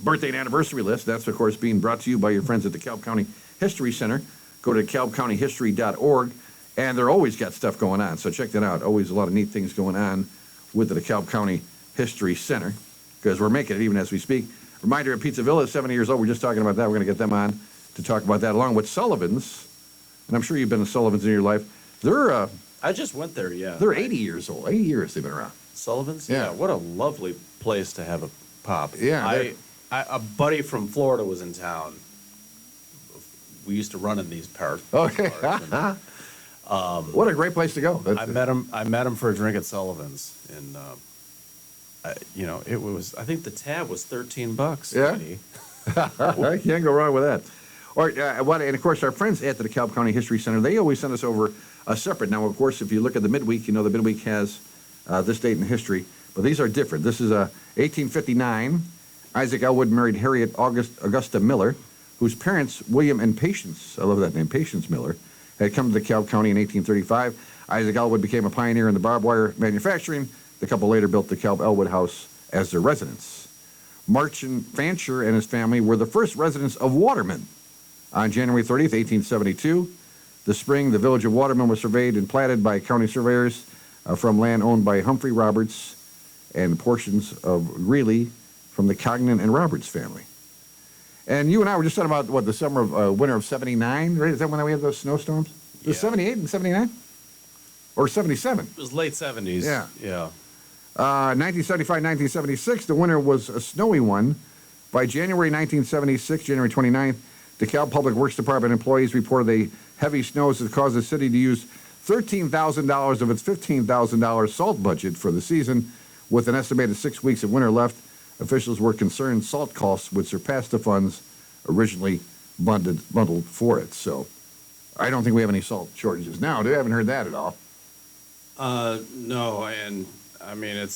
birthday and anniversary list. That's, of course, being brought to you by your friends at the DeKalb County History Center. Go to DeKalbCountyHistory.org, and they're always got stuff going on. So check that out. Always a lot of neat things going on with the DeKalb County History Center, because we're making it even as we speak. Reminder of Pizza Villa is 70 years old. We're just talking about that. We're going to get them on to talk about that, along with Sullivan's. And I'm sure you've been to Sullivan's in your life. They're I just went there, yeah. they're 80 years old. 80 years they've been around. Sullivan's? Yeah. What a lovely place to have a pop. Yeah, A buddy from Florida was in town. We used to run in these parks. Okay. What a great place to go. I met him for a drink at Sullivan's, and it was. I think the tab was $13. Yeah. Eddie. I can't go wrong with that. Or, and of course, our friends at the DeKalb County History Center, they always send us over a separate. Now, of course, if you look at the midweek, you know the midweek has this date in history, but these are different. This is 1859. Isaac Elwood married Harriet Augusta Miller, whose parents, William and Patience, I love that name, Patience Miller, had come to DeKalb County in 1835. Isaac Elwood became a pioneer in the barbed wire manufacturing. The couple later built the DeKalb Elwood House as their residence. Marchant Fancher and his family were the first residents of Waterman. On January 30th, 1872, the spring, the village of Waterman was surveyed and platted by county surveyors from land owned by Humphrey Roberts and portions of Greeley from the Cognan and Roberts family. And you and I were just talking about, what, the summer of, winter of 79, right? Is that when we had those snowstorms? Was it 78 and 79? Or 77? It was late 70s. Yeah. Yeah. 1975, 1976, the winter was a snowy one. By January 1976, January 29th, DeKalb Public Works Department employees reported the heavy snows that caused the city to use $13,000 of its $15,000 salt budget for the season. With an estimated 6 weeks of winter left, officials were concerned salt costs would surpass the funds originally bundled for it. So I don't think we have any salt shortages now. I haven't heard that at all. No, and I mean,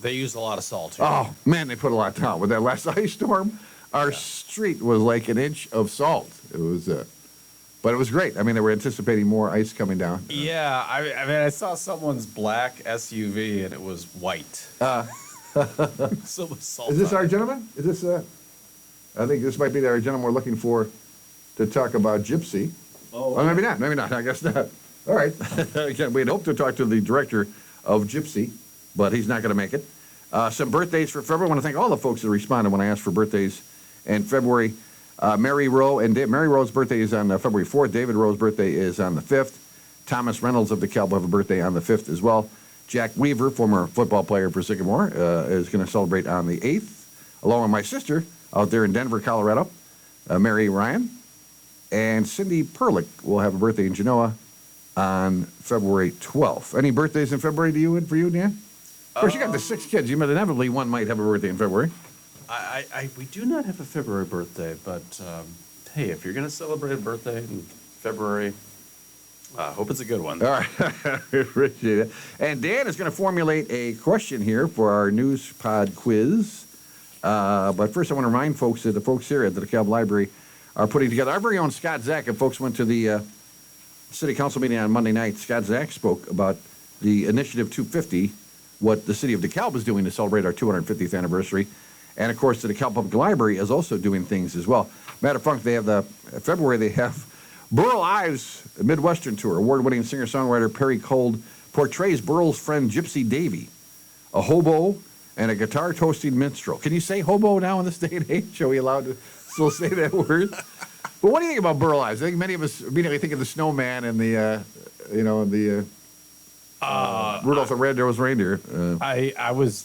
they use a lot of salt here. Oh, man, they put a lot down. With that last ice storm, our street was like an inch of salt. It was, but it was great. I mean, they were anticipating more ice coming down. Yeah, I mean, I saw someone's black SUV and it was white. So much salt. Is this on our it. gentleman? Is this, I think this might be our gentleman we're looking for to talk about Gypsy. Oh, Well, maybe not. I guess not. All right. Again, we had hoped to talk to the director of Gypsy, but he's not going to make it. Some birthdays for February. I want to thank all the folks that responded when I asked for birthdays in February. Mary Rowe's birthday is on February 4th. David Rowe's birthday is on the 5th. Thomas Reynolds of DeKalb will have a birthday on the 5th as well. Jack Weaver, former football player for Sycamore, is going to celebrate on the 8th, along with my sister out there in Denver, Colorado, Mary Ryan. And Cindy Perlick will have a birthday in Genoa on February 12th. Any birthdays in February for you, Dan? Of course, you got the 6 kids. You inevitably one might have a birthday in February. We do not have a February birthday, but hey, if you're going to celebrate a birthday in February, I hope it's a good one. All right. Appreciate it. And Dan is going to formulate a question here for our news pod quiz. But first, I want to remind folks that the folks here at the DeKalb Library are putting together our very own Scott Zach. If folks went to the city council meeting on Monday night, Scott Zach spoke about the Initiative 250, what the city of DeKalb is doing to celebrate our 250th anniversary. And, of course, the DeKalb Public Library is also doing things as well. Matter of fact, they have February, they have Burl Ives Midwestern Tour. Award-winning singer-songwriter Perry Cold portrays Burl's friend Gypsy Davy, a hobo and a guitar-toasting minstrel. Can you say hobo now in this day and age? Are we allowed to still say that word? But what do you think about Burl Ives? I think many of us immediately think of the snowman and the Rudolph the Red-Nosed Reindeer. I was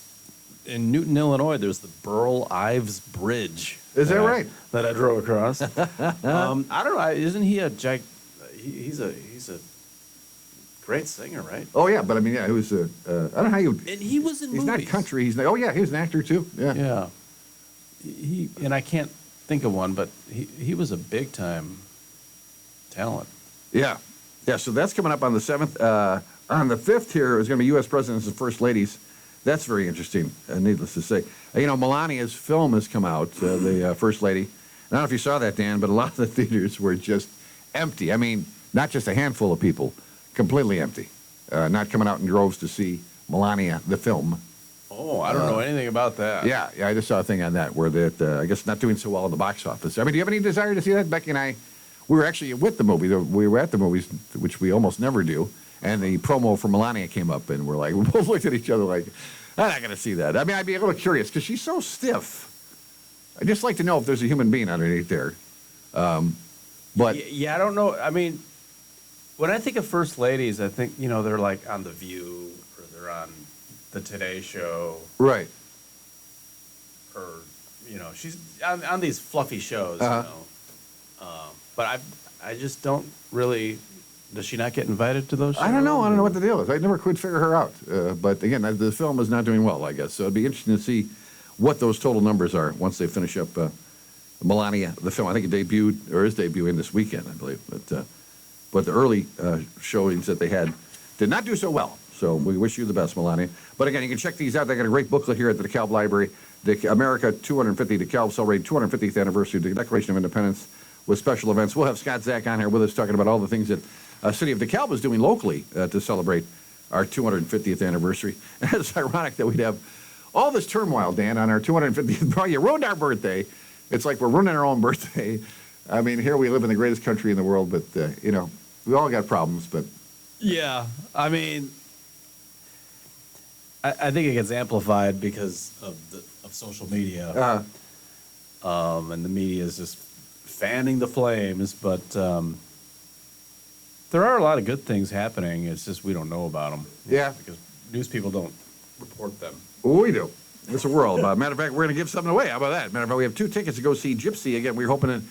in Newton, Illinois, there's the Burl Ives Bridge. Is that right? That I drove across. I don't know. Isn't he he's a great singer, right? Oh yeah, but I mean, yeah, he was. I don't know how you. And he was in He's movies. not country. He's. Oh yeah, he was an actor too. Yeah. Yeah. And I can't think of one, but he was a big time talent. Yeah. Yeah. So that's coming up on the 7th. On the 5th here is going to be U.S. presidents and first ladies. That's very interesting. Needless to say, Melania's film has come out. The first lady. I don't know if you saw that, Dan, but a lot of the theaters were just empty. I mean, not just a handful of people, completely empty. Not coming out in droves to see Melania, the film. Oh, I don't know anything about that. Yeah, I just saw a thing on that where that I guess not doing so well in the box office. I mean, do you have any desire to see that? Becky and I, we were actually with the movie. We were at the movies, which we almost never do. And the promo for Melania came up, and we both looked at each other like, I'm not going to see that. I mean, I'd be a little curious because she's so stiff. I'd just like to know if there's a human being underneath there. But yeah, I don't know. I mean, when I think of first ladies, I think they're like on The View or they're on the Today Show, right. Or she's on these fluffy shows. But I just don't really. Does she not get invited to those shows? I don't know. I don't know what the deal is. I never could figure her out. But again, the film is not doing well, I guess. So it'd be interesting to see what those total numbers are once they finish up Melania, the film. I think it debuted or is debuting this weekend, I believe. But the early showings that they had did not do so well. So we wish you the best, Melania. But again, you can check these out. They got a great booklet here at the DeKalb Library. The America 250 DeKalb celebrating 250th anniversary of the Declaration of Independence with special events. We'll have Scott Zach on here with us talking about all the things that City of DeKalb is doing locally to celebrate our 250th anniversary. And it's ironic that we'd have all this turmoil, Dan, on our 250th. Bro, you ruined our birthday. It's like we're ruining our own birthday. I mean, here we live in the greatest country in the world, but, we all got problems, but. Yeah, I mean, I think it gets amplified because of social media. And the media is just fanning the flames, but there are a lot of good things happening. It's just we don't know about them. Yeah. Because news people don't report them. We do. That's what we're all about. Matter of fact, we're going to give something away. How about that? Matter of fact, we have 2 tickets to go see Gypsy. Again, we're hoping to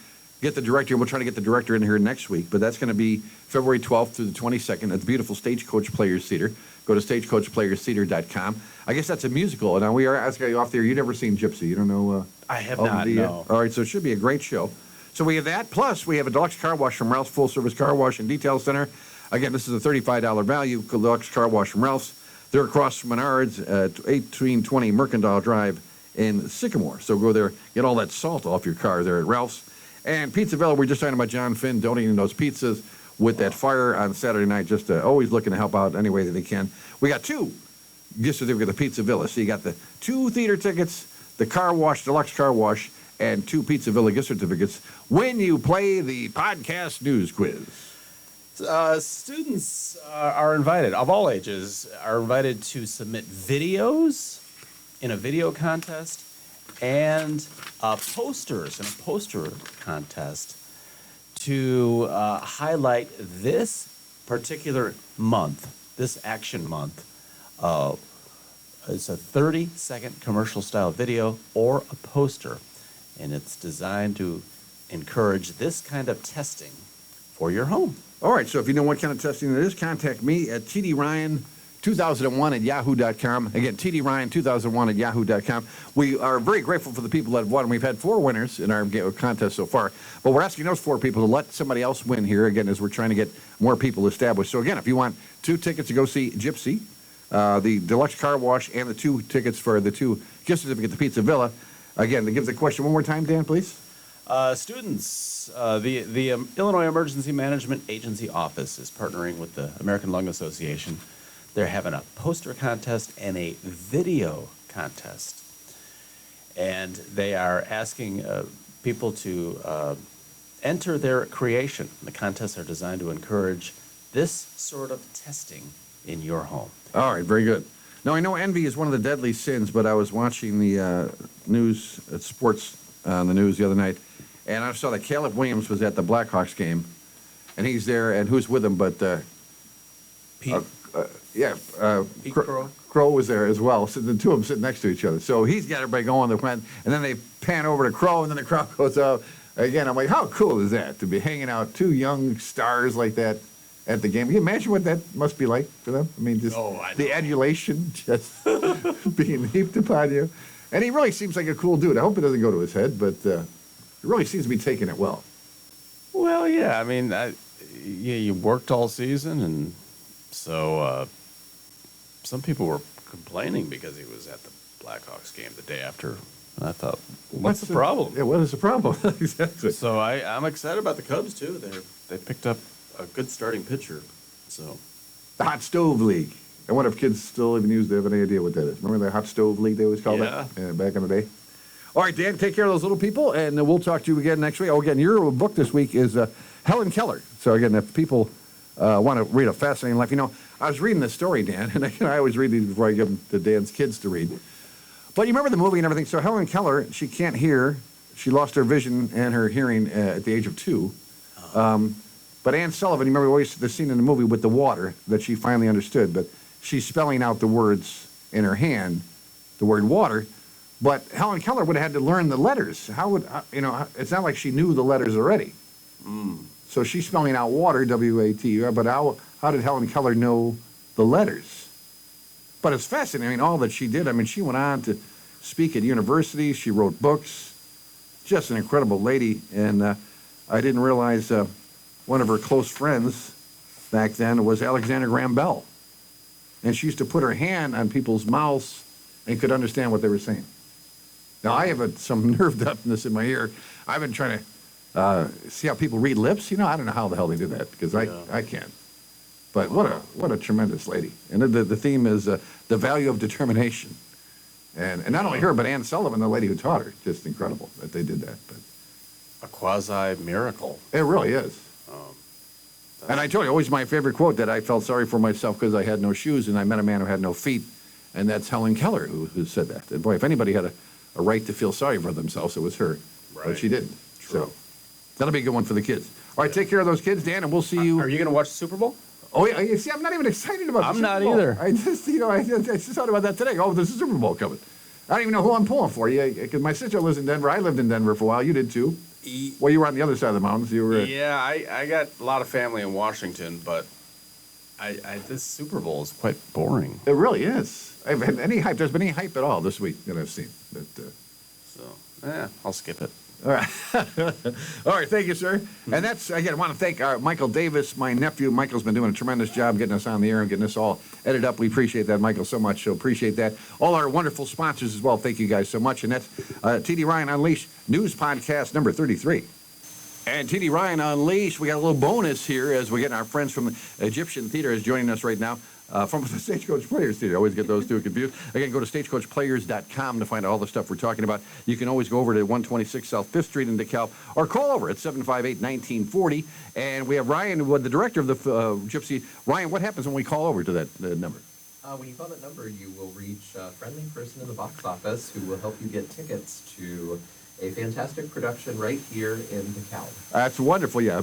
get the director, and we'll try to get the director in here next week. But that's going to be February 12th through the 22nd at the beautiful Stagecoach Players Theater. Go to stagecoachplayerstheater.com. I guess that's a musical. And now we are asking you off there. You've never seen Gypsy. You don't know? I have not, no. All right, so it should be a great show. So we have that. Plus, we have a deluxe car wash from Ralph's Full Service Car Wash and Detail Center. Again, this is a $35 value deluxe car wash from Ralph's. They're across from Menards at 1820 Mercantile Drive in Sycamore. So go there, get all that salt off your car there at Ralph's. And Pizza Villa, we're just talking about John Finn donating those pizzas with that fire on Saturday night. Just always looking to help out any way that they can. We got 2 gift certificates at the Pizza Villa. So you got the 2 theater tickets, the car wash, deluxe car wash, and 2 Pizza Villa gift certificates when you play the podcast news quiz. Students are invited, of all ages, are invited to submit videos in a video contest and posters in a poster contest to highlight this particular month, this action month. It's a 30-second commercial-style video or a poster, and it's designed to encourage this kind of testing for your home. All right, so if you know what kind of testing it is, contact me at tdryan2001@yahoo.com. Again, tdryan2001@yahoo.com. We are very grateful for the people that have won. We've had 4 winners in our contest so far, but we're asking those 4 people to let somebody else win here, again, as we're trying to get more people established. So again, if you want 2 tickets to go see Gypsy, the deluxe car wash, and the 2 tickets for the 2 gift certificates to Pizza Villa, again, give the question one more time, Dan, please. Students, the Illinois Emergency Management Agency Office is partnering with the American Lung Association. They're having a poster contest and a video contest. And they are asking people to enter their creation. The contests are designed to encourage this sort of testing in your home. All right, very good. Now, I know envy is one of the deadly sins, but I was watching the news, sports on the news the other night, and I saw that Caleb Williams was at the Blackhawks game, and he's there, and who's with him but Pete yeah, Pete Crow. Crow was there as well. So the two of them sitting next to each other. So he's got everybody going. And then they pan over to Crow, and then the crowd goes out. Again, I'm like, how cool is that to be hanging out two young stars like that at the game? Can you imagine what that must be like for them? I mean, just the adulation just being heaped upon you. And he really seems like a cool dude. I hope it doesn't go to his head, but he really seems to be taking it well. Well, yeah. I mean, you worked all season, and so some people were complaining because he was at the Blackhawks game the day after. And I thought, what's the problem? Yeah, what is the problem? Exactly. So I'm excited about the Cubs too. They picked up a good starting pitcher. So the Hot Stove League. I wonder if kids still even use. They have any idea what that is? Remember the Hot Stove League they always called that back in the day. All right, Dan, take care of those little people, and we'll talk to you again next week. Oh, again, your book this week is Helen Keller. So again, if people want to read a fascinating life, I was reading this story, Dan, and I always read these before I give them to Dan's kids to read. But you remember the movie and everything. So Helen Keller, she can't hear. She lost her vision and her hearing at the age of 2. But Anne Sullivan, you remember always the scene in the movie with the water that she finally understood. But she's spelling out the words in her hand, the word water. But Helen Keller would have had to learn the letters. It's not like she knew the letters already. So she's spelling out water, W-A-T-U-R. But how did Helen Keller know the letters? But it's fascinating, all that she did. I mean, she went on to speak at universities. She wrote books. Just an incredible lady. And I didn't realize one of her close friends back then was Alexander Graham Bell. And she used to put her hand on people's mouths and could understand what they were saying. Now, I have some nerve deafness in my ear. I've been trying to see how people read lips. I don't know how the hell they do that, because I can't. But what a tremendous lady. And the theme is the value of determination. And not only her, but Anne Sullivan, the lady who taught her. Just incredible that they did that. But a quasi-miracle. It really is. And I told you, always my favorite quote, that I felt sorry for myself because I had no shoes, and I met a man who had no feet. And that's Helen Keller who said that. And boy, if anybody had a right to feel sorry for themselves, it was her. Right. But she didn't. True. So that'll be a good one for the kids. All right, take care of those kids, Dan, and we'll see you. Are you going to watch the Super Bowl? Oh, yeah. You see, I'm not even excited about the Super Bowl. I'm not either. I just, I just thought about that today. Oh, there's a Super Bowl coming. I don't even know who I'm pulling for. Because my sister lives in Denver. I lived in Denver for a while. You did too. Well, you were on the other side of the mountains. You were. Yeah, I got a lot of family in Washington, but this Super Bowl is quite boring. It really is. I've had any hype. There's been any hype at all this week that I've seen. But, I'll skip it. All right. All right, thank you, sir. And that's, again, I want to thank Michael Davis, my nephew. Michael's been doing a tremendous job getting us on the air and getting us all edited up. We appreciate that, Michael, so much. So appreciate that. All our wonderful sponsors as well. Thank you guys so much. And that's TD Ryan Unleashed News Podcast number 33. And TD Ryan Unleashed, we got a little bonus here as we're getting our friends from the Egyptian Theater is joining us right now. From the Stagecoach Players Theater. I always get those two confused. Again, go to stagecoachplayers.com to find out all the stuff we're talking about. You can always go over to 126 South 5th Street in DeKalb or call over at 758-1940. And we have Ryan, the director of the Gypsy. Ryan, what happens when we call over to that number? When you call that number, you will reach a friendly person in the box office who will help you get tickets to a fantastic production right here in DeKalb. That's wonderful, yeah.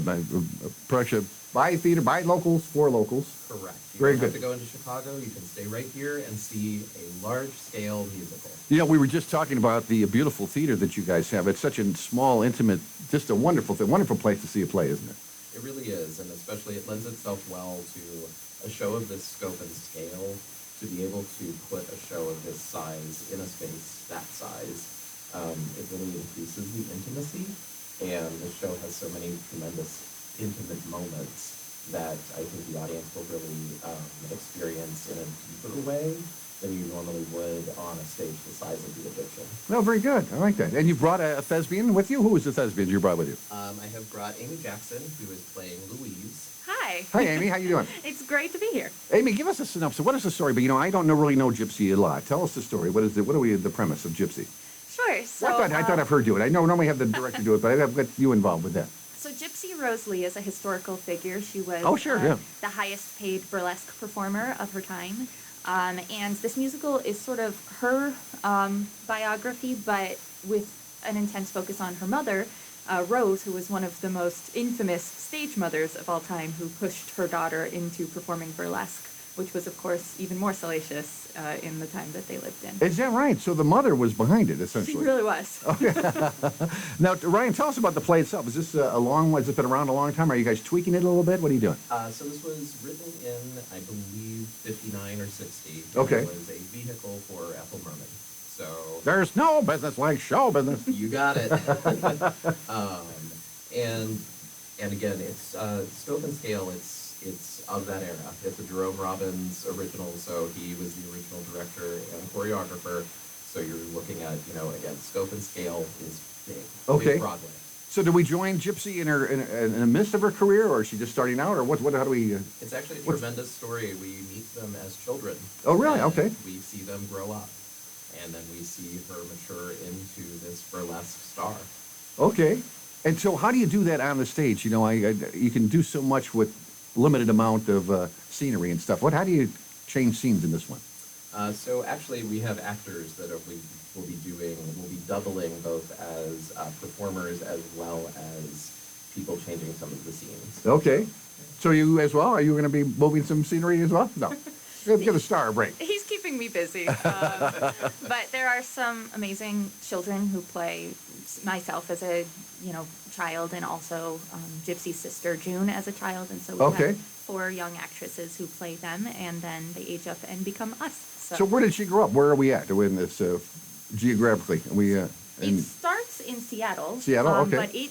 Production by theater, by locals, for locals. Correct. You Very don't good. have to go into Chicago. You can stay right here and see a large-scale musical. We were just talking about the beautiful theater that you guys have. It's such a small, intimate, just a wonderful thing, wonderful place to see a play, isn't it? It really is, and especially it lends itself well to a show of this scope and scale. To be able to put a show of this size in a space that size, it really increases the intimacy, and the show has so many tremendous intimate moments that I think the audience will really experience in a deeper way than you normally would on a stage the size of the Egyptian. No, very good. I like that. And you brought a thespian with you? Who was the thespian you brought with you? I have brought Amy Jackson, who is playing Louise. Hi. Hi, Amy. How you doing? It's great to be here. Amy, give us a synopsis. What is the story? But, I don't really know Gypsy a lot. Tell us the story. What are the premise of Gypsy? Sure. So Well, I thought I've heard you do it. I know normally have the director do it, but I've got you involved with that. So Gypsy Rose Lee is a historical figure. She was the highest paid burlesque performer of her time. And this musical is sort of her biography, but with an intense focus on her mother, Rose, who was one of the most infamous stage mothers of all time, who pushed her daughter into performing burlesque which was, of course, even more salacious in the time that they lived in. Is that right? So the mother was behind it, She essentially. really was. Now, Ryan, tell us about the play itself. Is this a long one? Has it been around a long time? Are you guys tweaking it a little bit? What are you doing? So this was written in, I believe, 59 or 60. Okay. It was a vehicle for Ethel Merman. So There's no business like show business. you got it. And again, it's scope and scale. It's of that era. It's a Jerome Robbins original, so he was the original director and choreographer. So you're looking at, again, scope and scale is big. Okay. Big Broadway. So do we join Gypsy in in the midst of her career, or is she just starting out, or what? How do we? It's actually a what's- tremendous story. We meet them as children. Oh, really? And Okay. We see them grow up, and then we see her mature into this burlesque star. Okay. And so, how do you do that on the stage? You can do so much with limited amount of scenery and stuff. How do you change scenes in this one? So actually, we have actors that we will be doubling both as performers as well as people changing some of the scenes. Okay. So you as well? Are you going to be moving some scenery as well? No. Give a star a break. He's keeping me busy. But there are some amazing children who play myself as a, child, and also Gypsy's sister June as a child. And so we Okay. have 4 young actresses who play them, and then they age up and become us. So where did she grow up? Where are we at in this geographically? It starts in Seattle. Seattle, okay. But it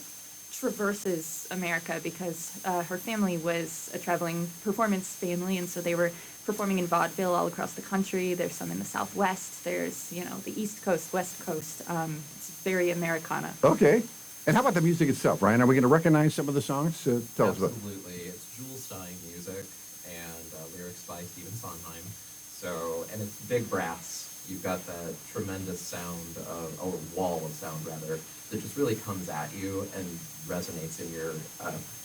traverses America because her family was a traveling performance family, and so they were performing in vaudeville all across the country. There's some in the Southwest. There's, the East Coast, West Coast. It's very Americana. Okay. And how about the music itself, Ryan? Are we going to recognize some of the songs? Tell us about it. Absolutely. It's Jules Stein music and lyrics by Stephen Sondheim. And it's big brass. You've got that tremendous sound, or wall of sound rather, that just really comes at you and resonates in your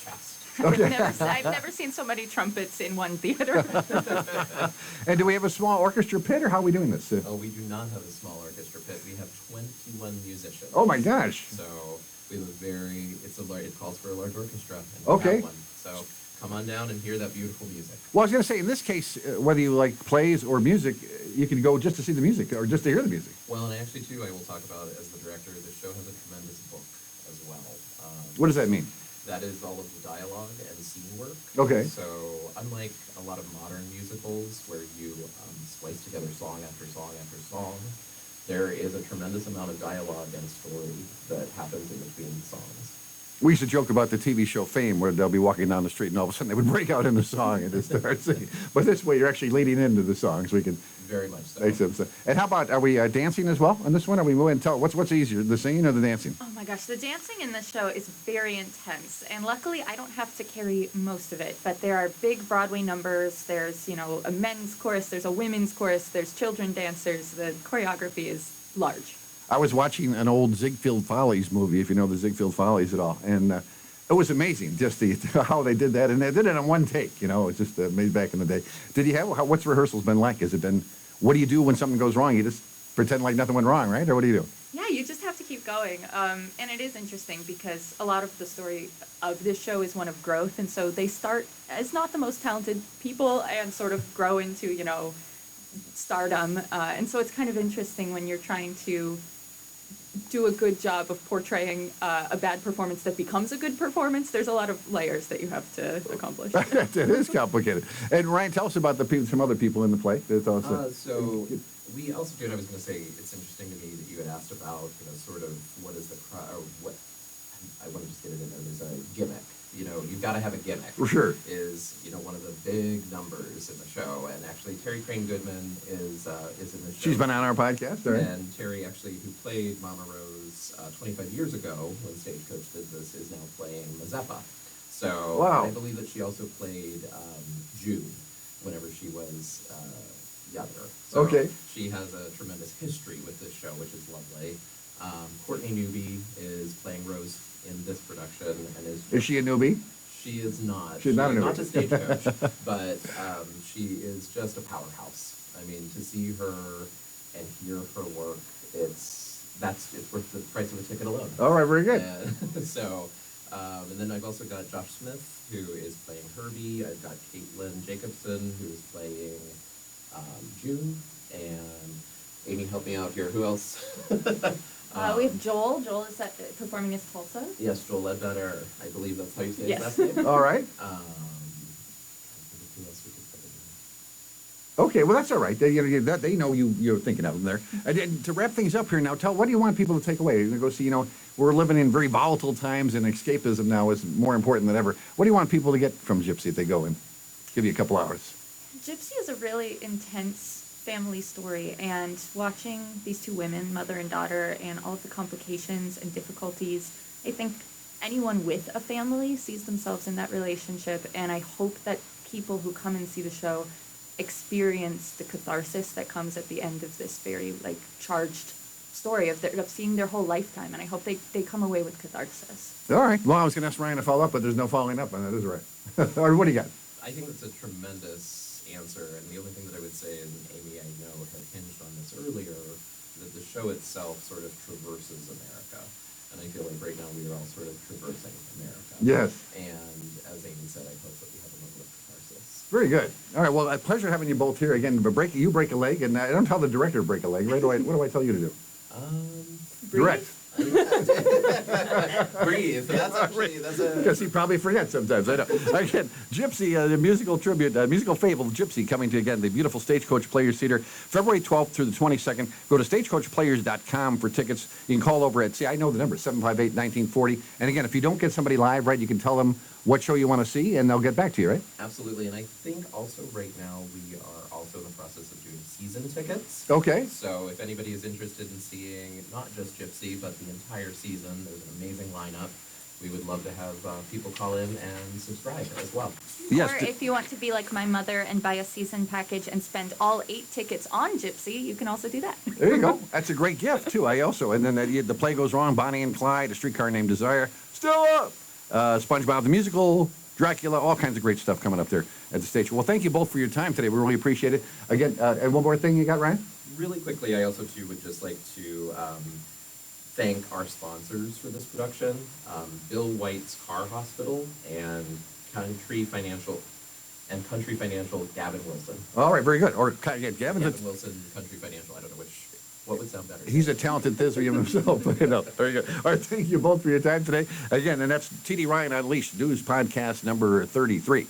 chest. I've never seen so many trumpets in one theater. And do we have a small orchestra pit, or how are we doing this? Oh, we do not have a small orchestra pit. We have 21 musicians. Oh my gosh. So we have it calls for a large orchestra. And Okay. we have one. So come on down and hear that beautiful music. Well, I was going to say, in this case, whether you like plays or music, you can go just to see the music or just to hear the music. Well, and actually, too, I will talk about it as the director. The show has a tremendous book as well. What does that mean? That is all of the dialogue and scene work. Okay. So unlike a lot of modern musicals where you splice together song after song after song, there is a tremendous amount of dialogue and story that happens in between songs. We used to joke about the TV show Fame, where they'll be walking down the street and all of a sudden they would break out in the song and just start singing. But this way, you're actually leading into the song, so we can Very much so. make some. And how about, are we dancing as well on this one? Are we moving? What's easier, the singing or the dancing? Oh my gosh, the dancing in this show is very intense, and luckily I don't have to carry most of it, but there are big Broadway numbers. There's, a men's chorus, there's a women's chorus, there's children dancers. The choreography is large. I was watching an old Ziegfeld Follies movie, if you know the Ziegfeld Follies at all, and it was amazing just how they did that, and they did it in one take. It's just made back in the day. Did you have what's rehearsals been like? Has it been? What do you do when something goes wrong? You just pretend like nothing went wrong, right? Or what do you do? Yeah, you just have to keep going. And it is interesting because a lot of the story of this show is one of growth, and so they start as not the most talented people and sort of grow into, stardom. And so it's kind of interesting when you're trying to do a good job of portraying a bad performance that becomes a good performance. There's a lot of layers that you have to accomplish. It is complicated. And Ryan, tell us about some other people in the play. Tell us, So we also do, and I was going to say, it's interesting to me that you had asked about, sort of what is the what I want to just get it in there. There's a gimmick. You've got to have a gimmick. For sure. Is one of the big numbers in the show, and actually Terry Crane Goodman is in the show. She's been on our podcast, all right? And Terry, actually, who played Mama Rose 25 years ago when Stagecoach did this, is now playing Mazeppa. So wow. I believe that she also played June whenever she was younger. So okay. She has a tremendous history with this show, which is lovely. Courtney Newby is playing Rose in this production, and is she a newbie? She is not. She's not a newbie. Not to Stagecoach, but she is just a powerhouse. I mean, to see her and hear her work, it's worth the price of a ticket alone. All right, very good. And so And then I've also got Josh Smith, who is playing Herbie. I've got Caitlin Jacobson, who is playing June. And Amy, help me out here. Who else? We have Joel. Joel is performing as Tulsa. Yes, Joel Ledbetter. I believe that's how you say Yes. his last name. All right. Who else we could put in Okay, well, that's all right. They know you're thinking of them there. And to wrap things up here now, what do you want people to take away? You're going to go see, we're living in very volatile times, and escapism now is more important than ever. What do you want people to get from Gypsy if they go and give you a couple hours? Gypsy is a really intense family story, and watching these two women, mother and daughter, and all of the complications and difficulties, I think anyone with a family sees themselves in that relationship, and I hope that people who come and see the show experience the catharsis that comes at the end of this very charged story of seeing their whole lifetime, and I hope they come away with catharsis. All right. Well, I was going to ask Ryan to follow up, but there's no following up on that, is right? Or what do you got? I think that's a tremendous answer, and the only thing that I would say, and Amy, I know, had hinged on this earlier, that the show itself sort of traverses America. And I feel like right now we are all sort of traversing America. Yes. And as Amy said, I hope that we have a moment of catharsis. Very good. All right. Well, a pleasure having you both here again. But you break a leg, and I don't tell the director to break a leg. Right away, what do I tell you to do? Direct. Breathe. That's actually, Because he probably forgets sometimes. I know. Again, Gypsy, the musical tribute, musical fable, Gypsy, coming to, again, the beautiful Stagecoach Players Theater, February 12th through the 22nd. Go to stagecoachplayers.com for tickets. You can call over at, I know the number, 758-1940. And again, if you don't get somebody live, right, you can tell them what show you want to see, and they'll get back to you, right? Absolutely. And I think also right now we are also in the process of doing season tickets. Okay. So if anybody is interested in seeing not just Gypsy, but the entire season, there's an amazing lineup. We would love to have people call in and subscribe as well. Yes. Or if you want to be like my mother and buy a season package and spend all 8 tickets on Gypsy, you can also do that. There you go. That's a great gift, too. And then the play goes wrong, Bonnie and Clyde, A Streetcar Named Desire, still up. SpongeBob the Musical, Dracula, all kinds of great stuff coming up there at the stage. Well, thank you both for your time today. We really appreciate it. Again, and one more thing you got, Ryan? Really quickly, I also, too, would just like to thank our sponsors for this production, Bill White's Car Hospital and Country Financial, Gavin Wilson. All right, very good. Or Gavin Wilson, Country Financial, I don't know what would sound better. He's a talented thespian himself. Very good. All right, thank you both for your time today. Again, and that's TD Ryan Unleashed, News Podcast number 33.